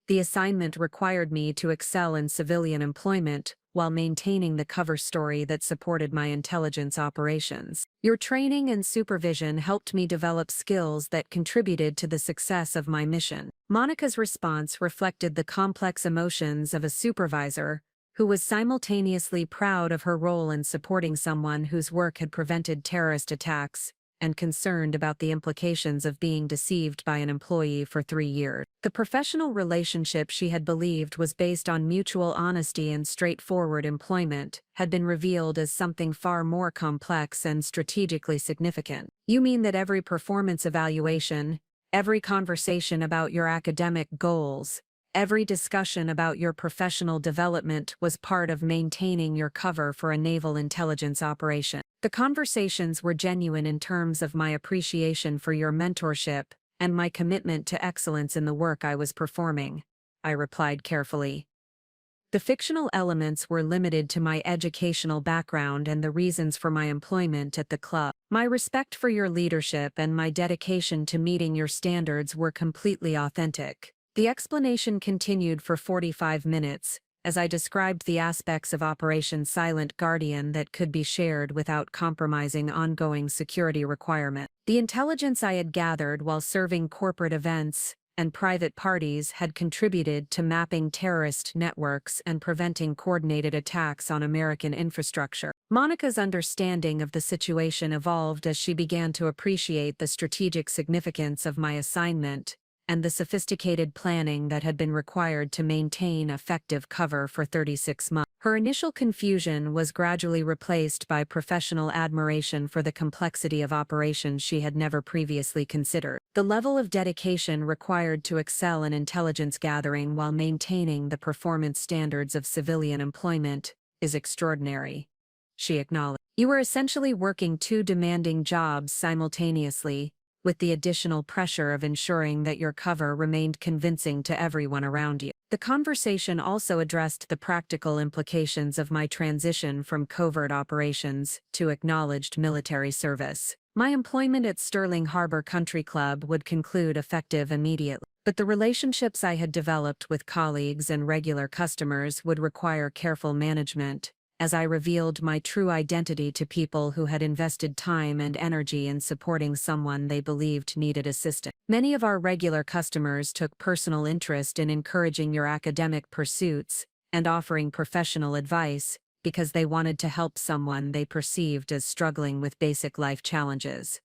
The assignment required me to excel in civilian employment while maintaining the cover story that supported my intelligence operations. Your training and supervision helped me develop skills that contributed to the success of my mission. Monica's response reflected the complex emotions of a supervisor who was simultaneously proud of her role in supporting someone whose work had prevented terrorist attacks and concerned about the implications of being deceived by an employee for 3 years. The professional relationship she had believed was based on mutual honesty and straightforward employment had been revealed as something far more complex and strategically significant. You mean that every performance evaluation, every conversation about your academic goals, every discussion about your professional development was part of maintaining your cover for a naval intelligence operation. The conversations were genuine in terms of my appreciation for your mentorship and my commitment to excellence in the work I was performing, I replied carefully. The fictional elements were limited to my educational background and the reasons for my employment at the club. My respect for your leadership and my dedication to meeting your standards were completely authentic. The explanation continued for 45 minutes, as I described the aspects of Operation Silent Guardian that could be shared without compromising ongoing security requirements. The intelligence I had gathered while serving corporate events and private parties had contributed to mapping terrorist networks and preventing coordinated attacks on American infrastructure. Monica's understanding of the situation evolved as she began to appreciate the strategic significance of my assignment and the sophisticated planning that had been required to maintain effective cover for 36 months. Her initial confusion was gradually replaced by professional admiration for the complexity of operations she had never previously considered. The level of dedication required to excel in intelligence gathering while maintaining the performance standards of civilian employment is extraordinary, she acknowledged. You were essentially working two demanding jobs simultaneously, with the additional pressure of ensuring that your cover remained convincing to everyone around you. The conversation also addressed the practical implications of my transition from covert operations to acknowledged military service. My employment at Sterling Harbor Country Club would conclude effective immediately, but the relationships I had developed with colleagues and regular customers would require careful management, as I revealed my true identity to people who had invested time and energy in supporting someone they believed needed assistance. Many of our regular customers took personal interest in encouraging your academic pursuits and offering professional advice because they wanted to help someone they perceived as struggling with basic life challenges.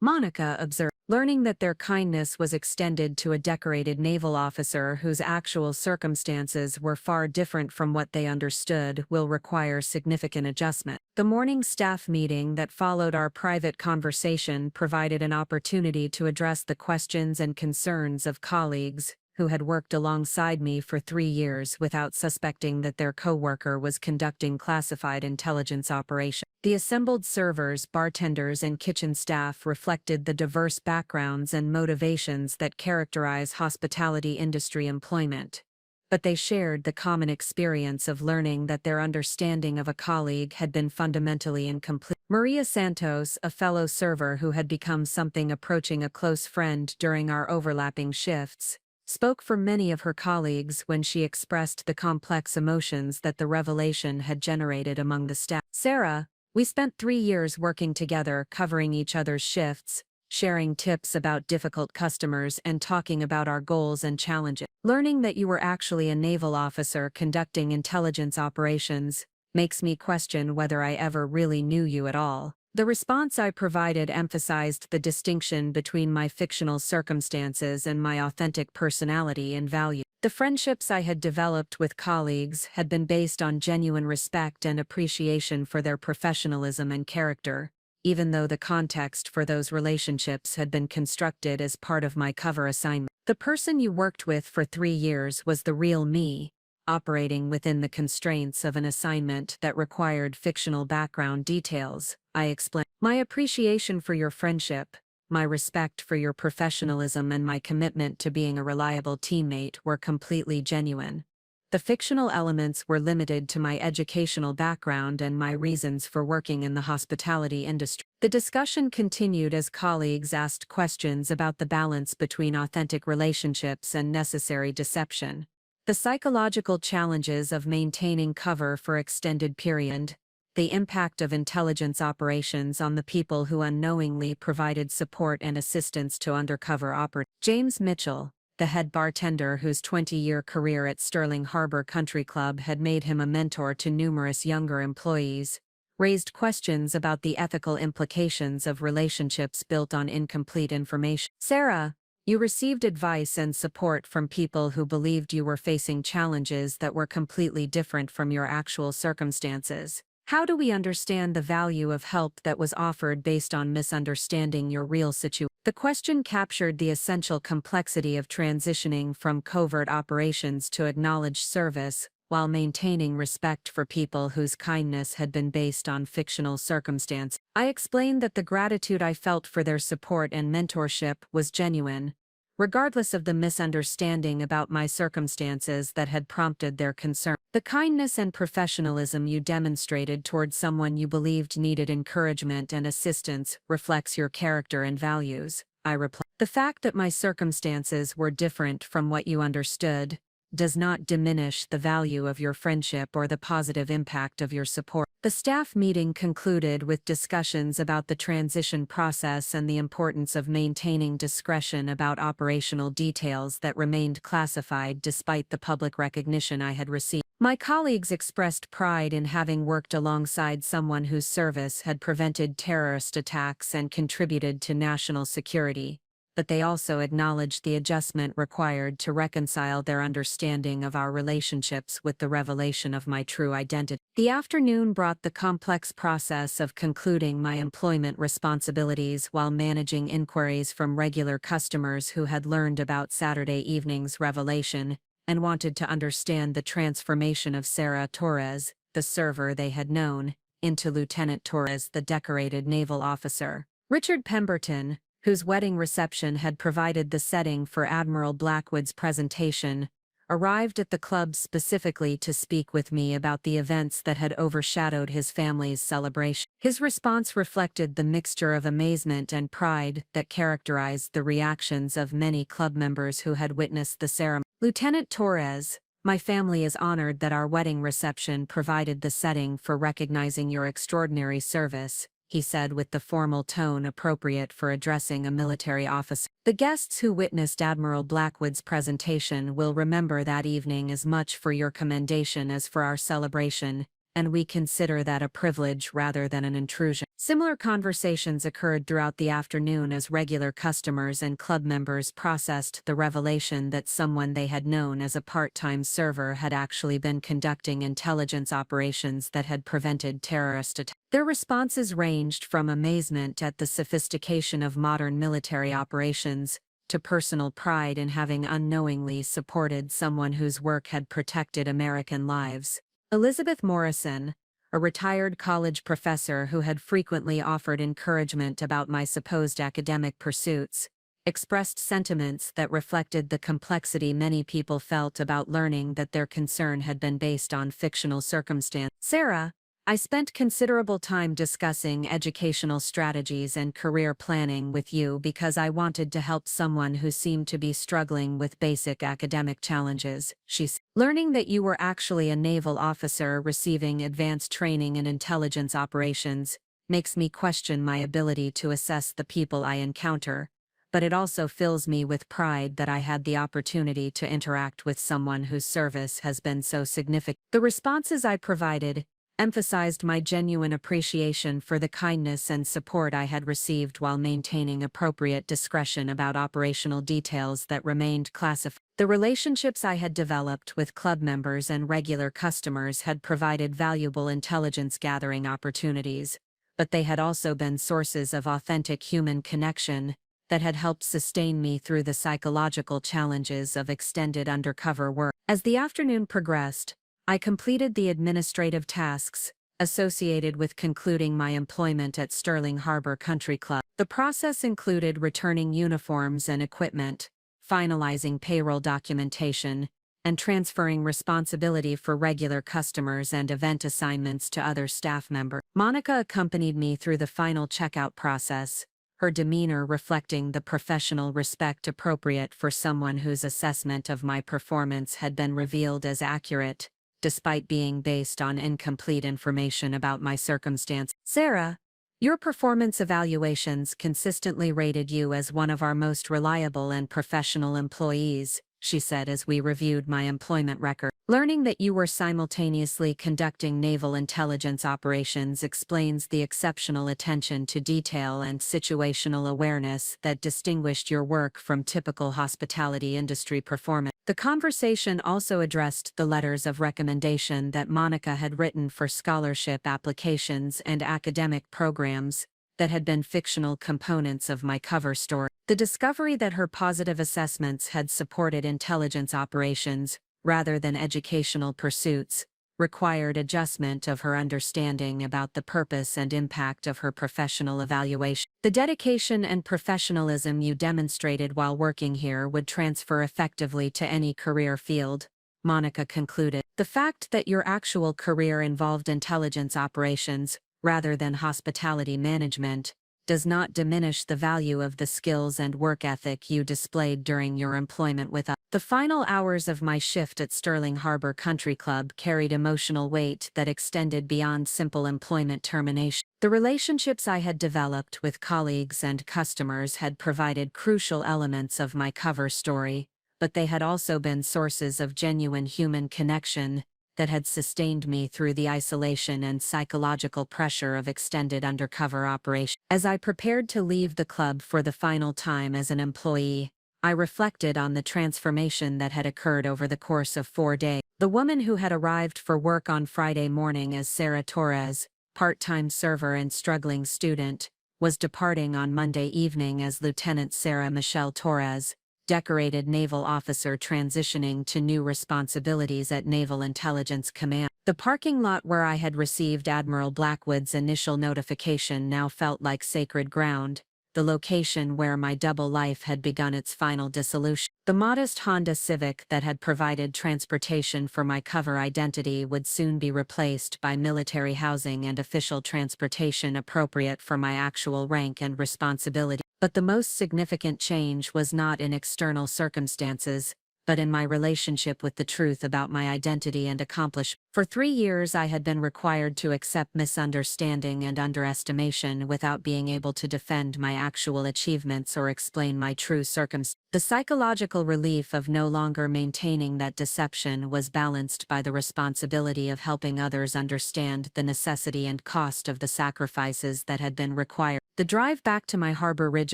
Monica observed. Learning that their kindness was extended to a decorated naval officer whose actual circumstances were far different from what they understood will require significant adjustment. The morning staff meeting that followed our private conversation provided an opportunity to address the questions and concerns of colleagues who had worked alongside me for 3 years without suspecting that their coworker was conducting classified intelligence operations. The assembled servers, bartenders, and kitchen staff reflected the diverse backgrounds and motivations that characterize hospitality industry employment, but they shared the common experience of learning that their understanding of a colleague had been fundamentally incomplete. Maria Santos, a fellow server who had become something approaching a close friend during our overlapping shifts, spoke for many of her colleagues when she expressed the complex emotions that the revelation had generated among the staff. Sarah, we spent 3 years working together, covering each other's shifts, sharing tips about difficult customers and talking about our goals and challenges. Learning that you were actually a naval officer conducting intelligence operations makes me question whether I ever really knew you at all. The response I provided emphasized the distinction between my fictional circumstances and my authentic personality and value. The friendships I had developed with colleagues had been based on genuine respect and appreciation for their professionalism and character, even though the context for those relationships had been constructed as part of my cover assignment. The person you worked with for 3 years was the real me, operating within the constraints of an assignment that required fictional background details, I explained. My appreciation for your friendship, my respect for your professionalism, and my commitment to being a reliable teammate were completely genuine. The fictional elements were limited to my educational background and my reasons for working in the hospitality industry. The discussion continued as colleagues asked questions about the balance between authentic relationships and necessary deception, the psychological challenges of maintaining cover for extended period, the impact of intelligence operations on the people who unknowingly provided support and assistance to undercover operatives. James Mitchell, the head bartender whose 20-year career at Sterling Harbor Country Club had made him a mentor to numerous younger employees, raised questions about the ethical implications of relationships built on incomplete information. Sarah, you received advice and support from people who believed you were facing challenges that were completely different from your actual circumstances. How do we understand the value of help that was offered based on misunderstanding your real situation? The question captured the essential complexity of transitioning from covert operations to acknowledged service, while maintaining respect for people whose kindness had been based on fictional circumstance. I explained that the gratitude I felt for their support and mentorship was genuine, regardless of the misunderstanding about my circumstances that had prompted their concern. The kindness and professionalism you demonstrated toward someone you believed needed encouragement and assistance reflects your character and values, I replied. The fact that my circumstances were different from what you understood does not diminish the value of your friendship or the positive impact of your support. The staff meeting concluded with discussions about the transition process and the importance of maintaining discretion about operational details that remained classified despite the public recognition I had received. My colleagues expressed pride in having worked alongside someone whose service had prevented terrorist attacks and contributed to national security, but they also acknowledged the adjustment required to reconcile their understanding of our relationships with the revelation of my true identity. The afternoon brought the complex process of concluding my employment responsibilities while managing inquiries from regular customers who had learned about Saturday evening's revelation and wanted to understand the transformation of Sarah Torres, the server they had known, into Lieutenant Torres, the decorated naval officer. Richard Pemberton, whose wedding reception had provided the setting for Admiral Blackwood's presentation, arrived at the club specifically to speak with me about the events that had overshadowed his family's celebration. His response reflected the mixture of amazement and pride that characterized the reactions of many club members who had witnessed the ceremony. Lieutenant Torres, my family is honored that our wedding reception provided the setting for recognizing your extraordinary service, he said with the formal tone appropriate for addressing a military officer. The guests who witnessed Admiral Blackwood's presentation will remember that evening as much for your commendation as for our celebration, and we consider that a privilege rather than an intrusion. Similar conversations occurred throughout the afternoon as regular customers and club members processed the revelation that someone they had known as a part-time server had actually been conducting intelligence operations that had prevented terrorist attacks. Their responses ranged from amazement at the sophistication of modern military operations to personal pride in having unknowingly supported someone whose work had protected American lives. Elizabeth Morrison, a retired college professor who had frequently offered encouragement about my supposed academic pursuits, expressed sentiments that reflected the complexity many people felt about learning that their concern had been based on fictional circumstance. Sarah, I spent considerable time discussing educational strategies and career planning with you because I wanted to help someone who seemed to be struggling with basic academic challenges, she said. Learning that you were actually a naval officer receiving advanced training in intelligence operations makes me question my ability to assess the people I encounter, but it also fills me with pride that I had the opportunity to interact with someone whose service has been so significant. The responses I provided emphasized my genuine appreciation for the kindness and support I had received while maintaining appropriate discretion about operational details that remained classified. The relationships I had developed with club members and regular customers had provided valuable intelligence gathering opportunities, but they had also been sources of authentic human connection that had helped sustain me through the psychological challenges of extended undercover work. As the afternoon progressed, I completed the administrative tasks associated with concluding my employment at Sterling Harbor Country Club. The process included returning uniforms and equipment, finalizing payroll documentation, and transferring responsibility for regular customers and event assignments to other staff members. Monica accompanied me through the final checkout process, her demeanor reflecting the professional respect appropriate for someone whose assessment of my performance had been revealed as accurate, despite being based on incomplete information about my circumstance. Sarah, your performance evaluations consistently rated you as one of our most reliable and professional employees, she said as we reviewed my employment record. Learning that you were simultaneously conducting naval intelligence operations explains the exceptional attention to detail and situational awareness that distinguished your work from typical hospitality industry performance. The conversation also addressed the letters of recommendation that Monica had written for scholarship applications and academic programs that had been fictional components of my cover story. The discovery that her positive assessments had supported intelligence operations, rather than educational pursuits, required adjustment of her understanding about the purpose and impact of her professional evaluation. The dedication and professionalism you demonstrated while working here would transfer effectively to any career field, Monica concluded. The fact that your actual career involved intelligence operations, rather than hospitality management, does not diminish the value of the skills and work ethic you displayed during your employment with us. The final hours of my shift at Sterling Harbor Country Club carried emotional weight that extended beyond simple employment termination. The relationships I had developed with colleagues and customers had provided crucial elements of my cover story, but they had also been sources of genuine human connection that had sustained me through the isolation and psychological pressure of extended undercover operations. As I prepared to leave the club for the final time as an employee, I reflected on the transformation that had occurred over the course of 4 days. The woman who had arrived for work on Friday morning as Sarah Torres, part-time server and struggling student, was departing on Monday evening as Lieutenant Sarah Michelle Torres, decorated naval officer transitioning to new responsibilities at Naval Intelligence Command. The parking lot where I had received Admiral Blackwood's initial notification now felt like sacred ground, the location where my double life had begun its final dissolution. The modest Honda Civic that had provided transportation for my cover identity would soon be replaced by military housing and official transportation appropriate for my actual rank and responsibility. But the most significant change was not in external circumstances, but in my relationship with the truth about my identity and accomplishment. For 3 years I had been required to accept misunderstanding and underestimation without being able to defend my actual achievements or explain my true circumstances. The psychological relief of no longer maintaining that deception was balanced by the responsibility of helping others understand the necessity and cost of the sacrifices that had been required. The drive back to my Harbor Ridge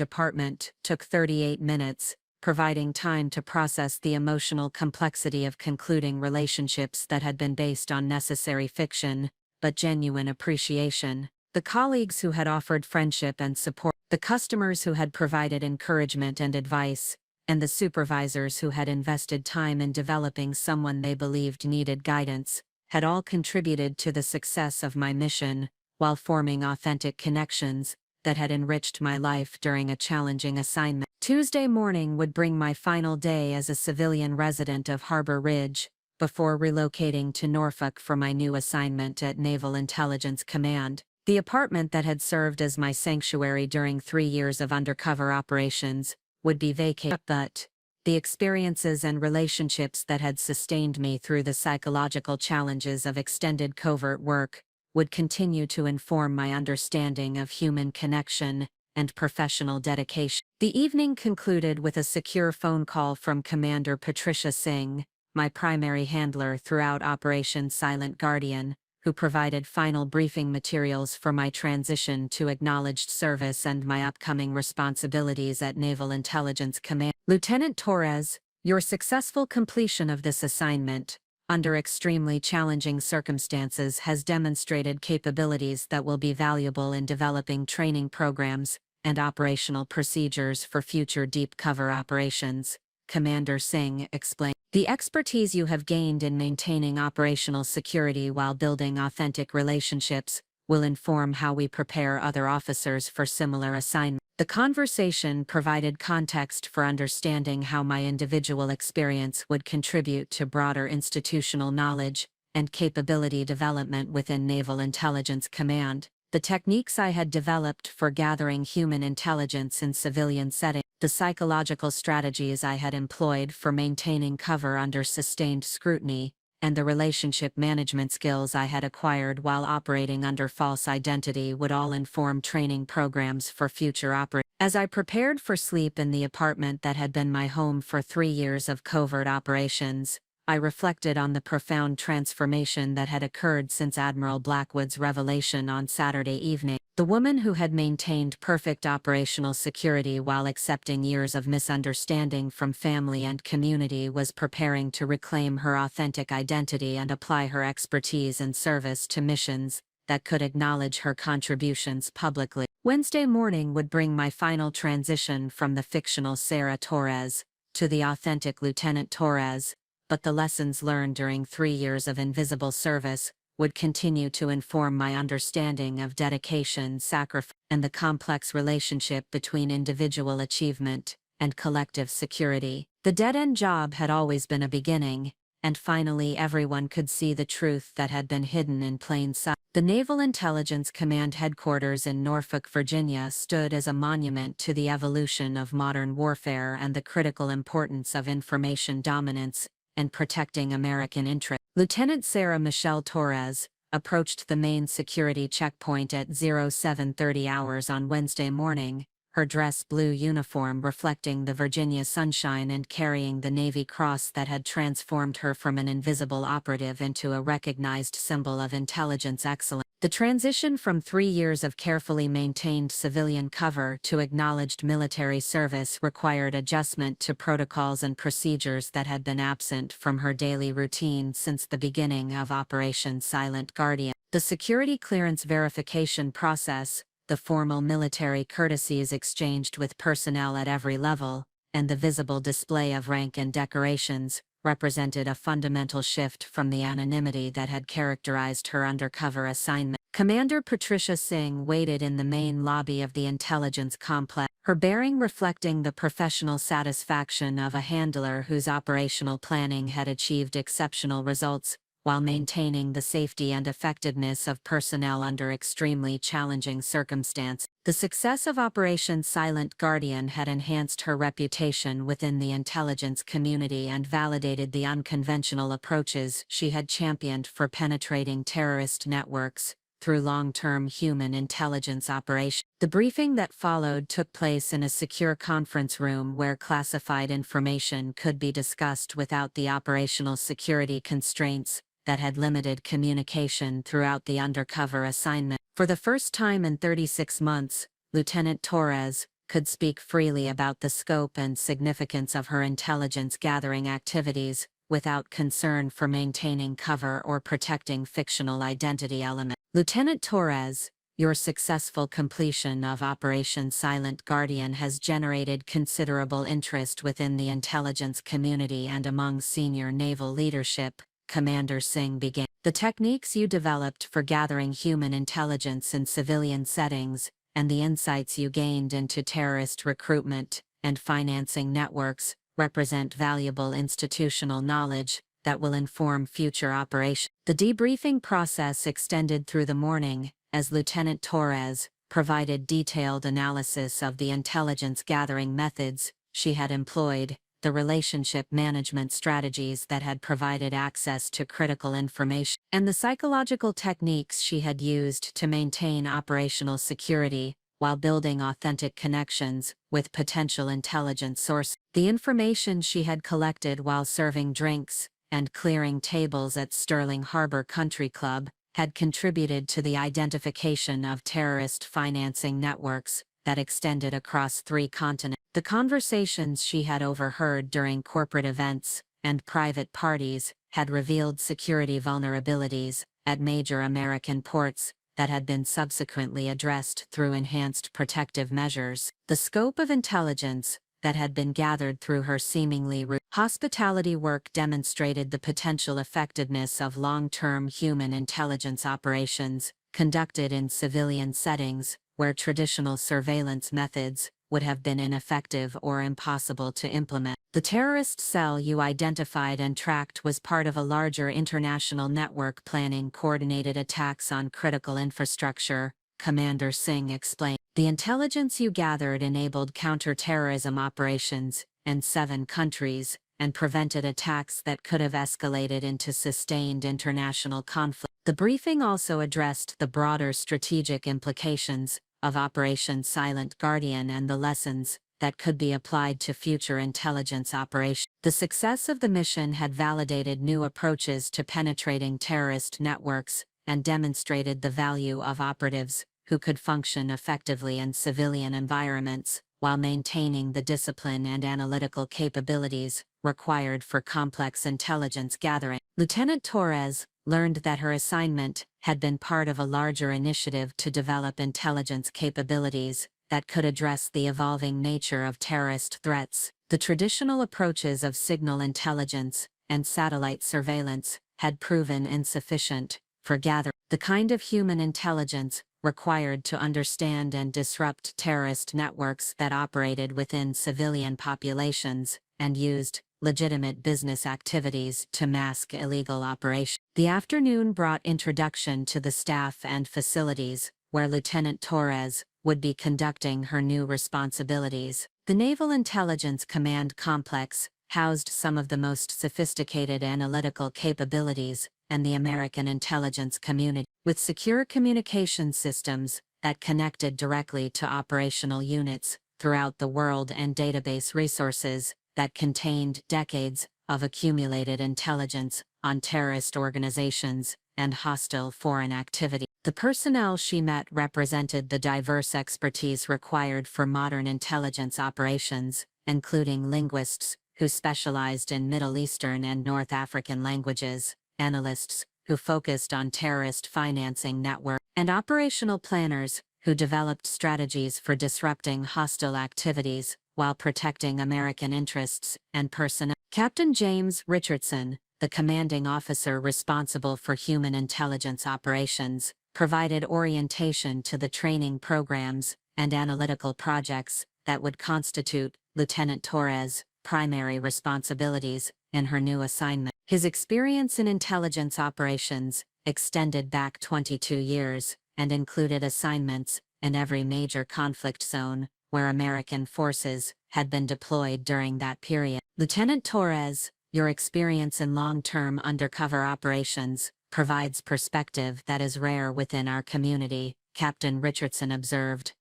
apartment took 38 minutes, providing time to process the emotional complexity of concluding relationships that had been based on necessary fiction, but genuine appreciation. The colleagues who had offered friendship and support, the customers who had provided encouragement and advice, and the supervisors who had invested time in developing someone they believed needed guidance, had all contributed to the success of my mission, while forming authentic connections that had enriched my life during a challenging assignment. Tuesday morning would bring my final day as a civilian resident of Harbor Ridge, before relocating to Norfolk for my new assignment at Naval Intelligence Command. The apartment that had served as my sanctuary during 3 years of undercover operations would be vacated, but the experiences and relationships that had sustained me through the psychological challenges of extended covert work would continue to inform my understanding of human connection and professional dedication. The evening concluded with a secure phone call from Commander Patricia Singh, my primary handler throughout Operation Silent Guardian, who provided final briefing materials for my transition to acknowledged service and my upcoming responsibilities at Naval Intelligence Command. Lieutenant Torres, your successful completion of this assignment, under extremely challenging circumstances, has demonstrated capabilities that will be valuable in developing training programs and operational procedures for future deep cover operations, Commander Singh explained. The expertise you have gained in maintaining operational security while building authentic relationships will inform how we prepare other officers for similar assignments. The conversation provided context for understanding how my individual experience would contribute to broader institutional knowledge and capability development within Naval Intelligence Command. The techniques I had developed for gathering human intelligence in civilian settings, the psychological strategies I had employed for maintaining cover under sustained scrutiny, and the relationship management skills I had acquired while operating under false identity would all inform training programs for future operations. As I prepared for sleep in the apartment that had been my home for 3 years of covert operations, I reflected on the profound transformation that had occurred since Admiral Blackwood's revelation on Saturday evening. The woman who had maintained perfect operational security while accepting years of misunderstanding from family and community was preparing to reclaim her authentic identity and apply her expertise and service to missions that could acknowledge her contributions publicly. Wednesday morning would bring my final transition from the fictional Sarah Torres to the authentic Lieutenant Torres, but the lessons learned during 3 years of invisible service would continue to inform my understanding of dedication, sacrifice, and the complex relationship between individual achievement and collective security. The dead-end job had always been a beginning, and finally everyone could see the truth that had been hidden in plain sight. The Naval Intelligence Command headquarters in Norfolk, Virginia stood as a monument to the evolution of modern warfare and the critical importance of information dominance and protecting American interests. Lieutenant Sarah Michelle Torres approached the main security checkpoint at 0730 hours on Wednesday morning, her dress blue uniform reflecting the Virginia sunshine and carrying the Navy cross that had transformed her from an invisible operative into a recognized symbol of intelligence excellence. The transition from 3 years of carefully maintained civilian cover to acknowledged military service required adjustment to protocols and procedures that had been absent from her daily routine since the beginning of Operation Silent Guardian. The security clearance verification process, the formal military courtesies exchanged with personnel at every level, and the visible display of rank and decorations, represented a fundamental shift from the anonymity that had characterized her undercover assignment. Commander Patricia Singh waited in the main lobby of the intelligence complex, her bearing reflecting the professional satisfaction of a handler whose operational planning had achieved exceptional results, while maintaining the safety and effectiveness of personnel under extremely challenging circumstances. The success of Operation Silent Guardian had enhanced her reputation within the intelligence community and validated the unconventional approaches she had championed for penetrating terrorist networks through long-term human intelligence operations. The briefing that followed took place in a secure conference room where classified information could be discussed without the operational security constraints that had limited communication throughout the undercover assignment. For the first time in 36 months, Lieutenant Torres could speak freely about the scope and significance of her intelligence-gathering activities, without concern for maintaining cover or protecting fictional identity elements. Lieutenant Torres, your successful completion of Operation Silent Guardian has generated considerable interest within the intelligence community and among senior naval leadership, Commander Singh began. The techniques you developed for gathering human intelligence in civilian settings, and the insights you gained into terrorist recruitment and financing networks, represent valuable institutional knowledge that will inform future operations. The debriefing process extended through the morning, as Lieutenant Torres provided detailed analysis of the intelligence gathering methods she had employed, the relationship management strategies that had provided access to critical information, and the psychological techniques she had used to maintain operational security while building authentic connections with potential intelligence sources. The information she had collected while serving drinks and clearing tables at Sterling Harbor Country Club had contributed to the identification of terrorist financing networks that extended across 3 continents. The conversations she had overheard during corporate events and private parties had revealed security vulnerabilities at major American ports that had been subsequently addressed through enhanced protective measures. The scope of intelligence that had been gathered through her seemingly hospitality work demonstrated the potential effectiveness of long-term human intelligence operations conducted in civilian settings where traditional surveillance methods would have been ineffective or impossible to implement. The terrorist cell you identified and tracked was part of a larger international network planning coordinated attacks on critical infrastructure, Commander Singh explained. The intelligence you gathered enabled counter-terrorism operations in 7 countries and prevented attacks that could have escalated into sustained international conflict. The briefing also addressed the broader strategic implications of Operation Silent Guardian and the lessons that could be applied to future intelligence operations. The success of the mission had validated new approaches to penetrating terrorist networks and demonstrated the value of operatives who could function effectively in civilian environments while maintaining the discipline and analytical capabilities required for complex intelligence gathering. Lieutenant Torres learned that her assignment had been part of a larger initiative to develop intelligence capabilities that could address the evolving nature of terrorist threats. The traditional approaches of signal intelligence and satellite surveillance had proven insufficient for gathering the kind of human intelligence required to understand and disrupt terrorist networks that operated within civilian populations and used legitimate business activities to mask illegal operations. The afternoon brought introduction to the staff and facilities, where Lieutenant Torres would be conducting her new responsibilities. The Naval Intelligence Command Complex housed some of the most sophisticated analytical capabilities and the American intelligence community, with secure communication systems that connected directly to operational units throughout the world and database resources that contained decades of accumulated intelligence on terrorist organizations and hostile foreign activity. The personnel she met represented the diverse expertise required for modern intelligence operations, including linguists who specialized in Middle Eastern and North African languages, analysts who focused on terrorist financing networks, and operational planners who developed strategies for disrupting hostile activities while protecting American interests and personnel. Captain James Richardson, the commanding officer responsible for human intelligence operations, provided orientation to the training programs and analytical projects that would constitute Lieutenant Torres' primary responsibilities in her new assignment. His experience in intelligence operations extended back 22 years and included assignments in every major conflict zone where American forces had been deployed during that period. Lieutenant Torres, your experience in long-term undercover operations provides perspective that is rare within our community, Captain Richardson observed.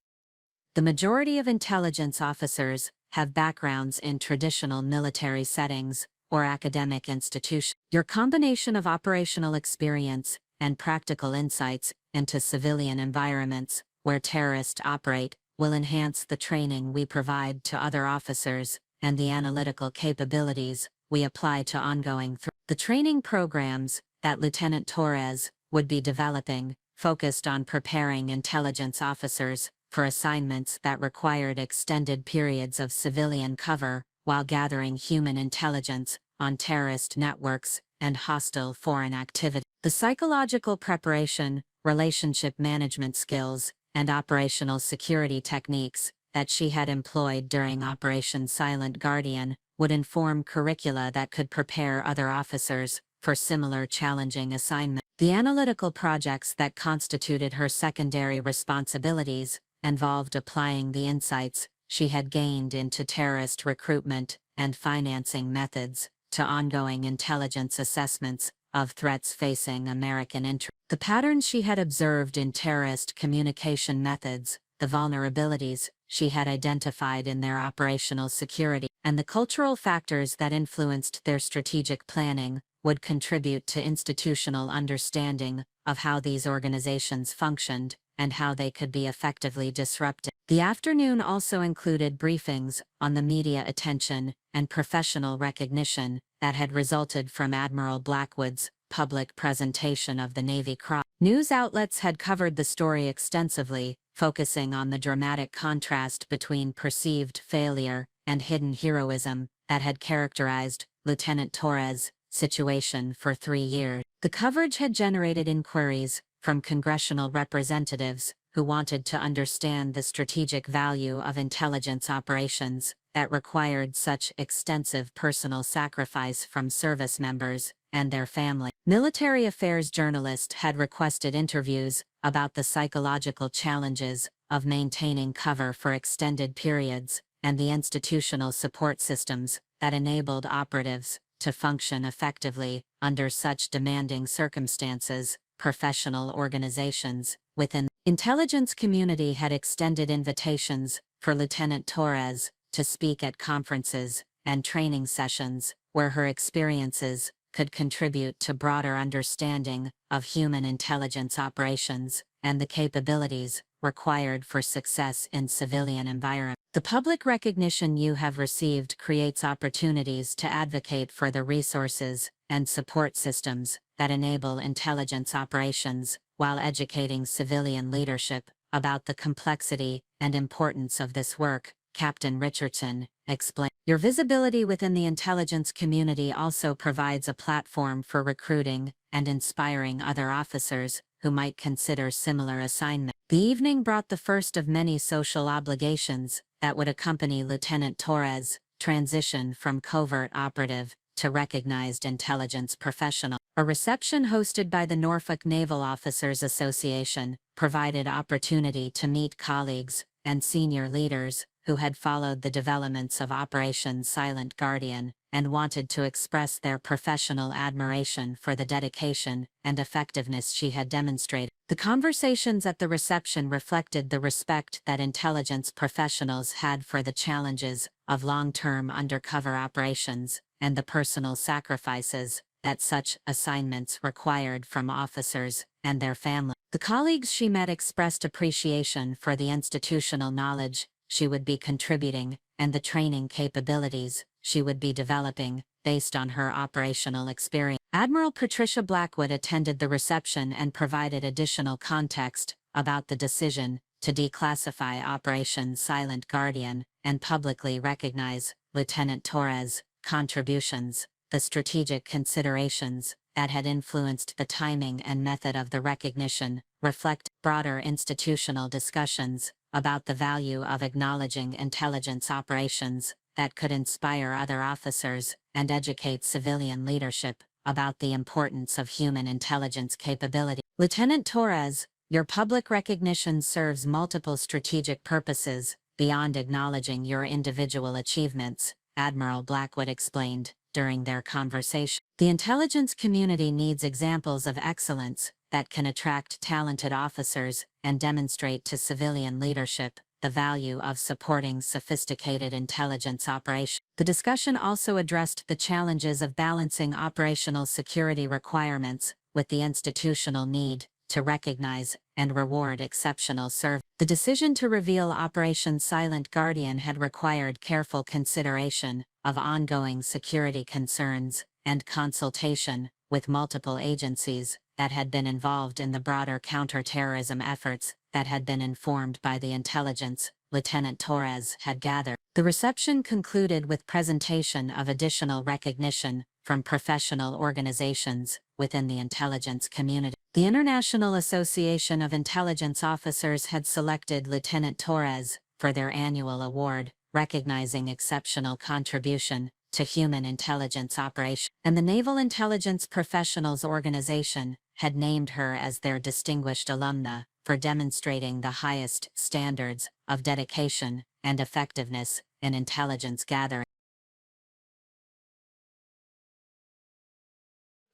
The majority of intelligence officers have backgrounds in traditional military settings or academic institutions. Your combination of operational experience and practical insights into civilian environments where terrorists operate will enhance the training we provide to other officers and the analytical capabilities we apply to ongoing threats. The training programs that Lieutenant Torres would be developing focused on preparing intelligence officers for assignments that required extended periods of civilian cover while gathering human intelligence on terrorist networks and hostile foreign activity. The psychological preparation, relationship management skills, and operational security techniques that she had employed during Operation Silent Guardian would inform curricula that could prepare other officers for similar challenging assignments. The analytical projects that constituted her secondary responsibilities involved applying the insights she had gained into terrorist recruitment and financing methods to ongoing intelligence assessments of threats facing American interests. The patterns she had observed in terrorist communication methods, the vulnerabilities she had identified in their operational security, and the cultural factors that influenced their strategic planning would contribute to institutional understanding of how these organizations functioned and how they could be effectively disrupted. The afternoon also included briefings on the media attention and professional recognition that had resulted from Admiral Blackwood's public presentation of the Navy Cross. News outlets had covered the story extensively, focusing on the dramatic contrast between perceived failure and hidden heroism that had characterized Lieutenant Torres' situation for 3 years. The coverage had generated inquiries from congressional representatives who wanted to understand the strategic value of intelligence operations that required such extensive personal sacrifice from service members and their families. Military affairs journalists had requested interviews about the psychological challenges of maintaining cover for extended periods and the institutional support systems that enabled operatives to function effectively under such demanding circumstances. Professional organizations within the intelligence community had extended invitations for Lieutenant Torres to speak at conferences and training sessions where her experiences could contribute to broader understanding of human intelligence operations and the capabilities required for success in civilian environments. The public recognition you have received creates opportunities to advocate for the resources and support systems that enable intelligence operations while educating civilian leadership about the complexity and importance of this work, Captain Richardson explained. Your visibility within the intelligence community also provides a platform for recruiting and inspiring other officers who might consider similar assignments. The evening brought the first of many social obligations that would accompany Lieutenant Torres transition from covert operative to recognized intelligence professional. A reception hosted by the Norfolk Naval Officers Association provided opportunity to meet colleagues and senior leaders who had followed the developments of Operation Silent Guardian and wanted to express their professional admiration for the dedication and effectiveness she had demonstrated. The conversations at the reception reflected the respect that intelligence professionals had for the challenges of long-term undercover operations and the personal sacrifices that such assignments required from officers and their families. The colleagues she met expressed appreciation for the institutional knowledge she would be contributing and the training capabilities she would be developing based on her operational experience. Admiral Patricia Blackwood attended the reception and provided additional context about the decision to declassify Operation Silent Guardian and publicly recognize Lieutenant Torres' contributions, the strategic considerations that had influenced the timing and method of the recognition reflect broader institutional discussions about the value of acknowledging intelligence operations that could inspire other officers and educate civilian leadership about the importance of human intelligence capability. Lieutenant Torres, your public recognition serves multiple strategic purposes beyond acknowledging your individual achievements, Admiral Blackwood explained during their conversation. The intelligence community needs examples of excellence that can attract talented officers and demonstrate to civilian leadership the value of supporting sophisticated intelligence operations. The discussion also addressed the challenges of balancing operational security requirements with the institutional need to recognize and reward exceptional service. The decision to reveal Operation Silent Guardian had required careful consideration of ongoing security concerns and consultation with multiple agencies that had been involved in the broader counterterrorism efforts that had been informed by the intelligence Lieutenant Torres had gathered. The reception concluded with presentation of additional recognition from professional organizations within the intelligence community. The International Association of Intelligence Officers had selected Lieutenant Torres for their annual award, recognizing exceptional contribution to human intelligence operations, and the Naval Intelligence Professionals Organization had named her as their distinguished alumna for demonstrating the highest standards of dedication and effectiveness in intelligence gathering.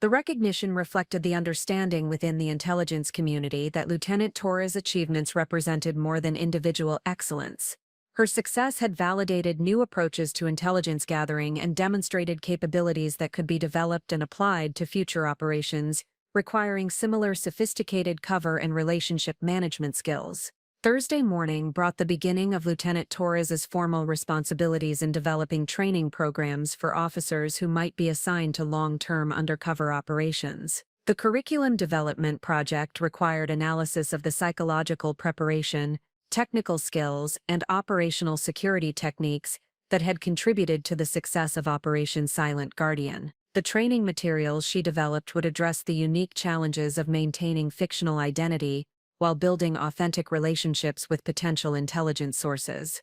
The recognition reflected the understanding within the intelligence community that Lieutenant Torres' achievements represented more than individual excellence. Her success had validated new approaches to intelligence gathering and demonstrated capabilities that could be developed and applied to future operations, requiring similar sophisticated cover and relationship management skills. Thursday morning brought the beginning of Lieutenant Torres' formal responsibilities in developing training programs for officers who might be assigned to long-term undercover operations. The curriculum development project required analysis of the psychological preparation, technical skills, and operational security techniques that had contributed to the success of Operation Silent Guardian. The training materials she developed would address the unique challenges of maintaining fictional identity while building authentic relationships with potential intelligence sources.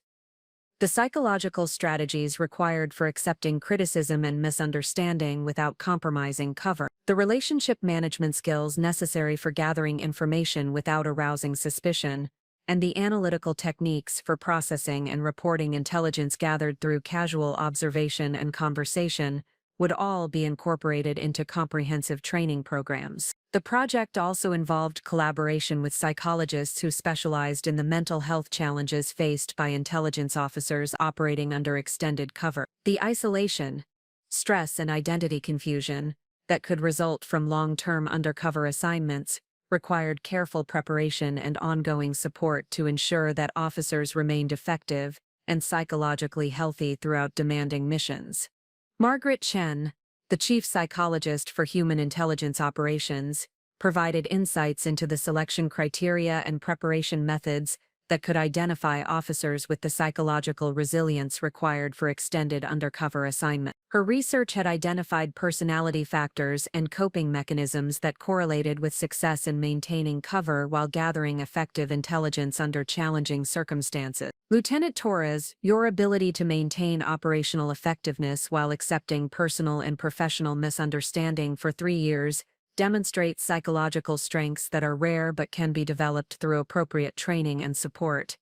The psychological strategies required for accepting criticism and misunderstanding without compromising cover. The relationship management skills necessary for gathering information without arousing suspicion, and the analytical techniques for processing and reporting intelligence gathered through casual observation and conversation would all be incorporated into comprehensive training programs. The project also involved collaboration with psychologists who specialized in the mental health challenges faced by intelligence officers operating under extended cover. The isolation, stress, and identity confusion that could result from long-term undercover assignments required careful preparation and ongoing support to ensure that officers remained effective and psychologically healthy throughout demanding missions. Margaret Chen, the chief psychologist for human intelligence operations, provided insights into the selection criteria and preparation methods that could identify officers with the psychological resilience required for extended undercover assignment. Her research had identified personality factors and coping mechanisms that correlated with success in maintaining cover while gathering effective intelligence under challenging circumstances. Lieutenant Torres, your ability to maintain operational effectiveness while accepting personal and professional misunderstanding for 3 years demonstrates psychological strengths that are rare but can be developed through appropriate training and support.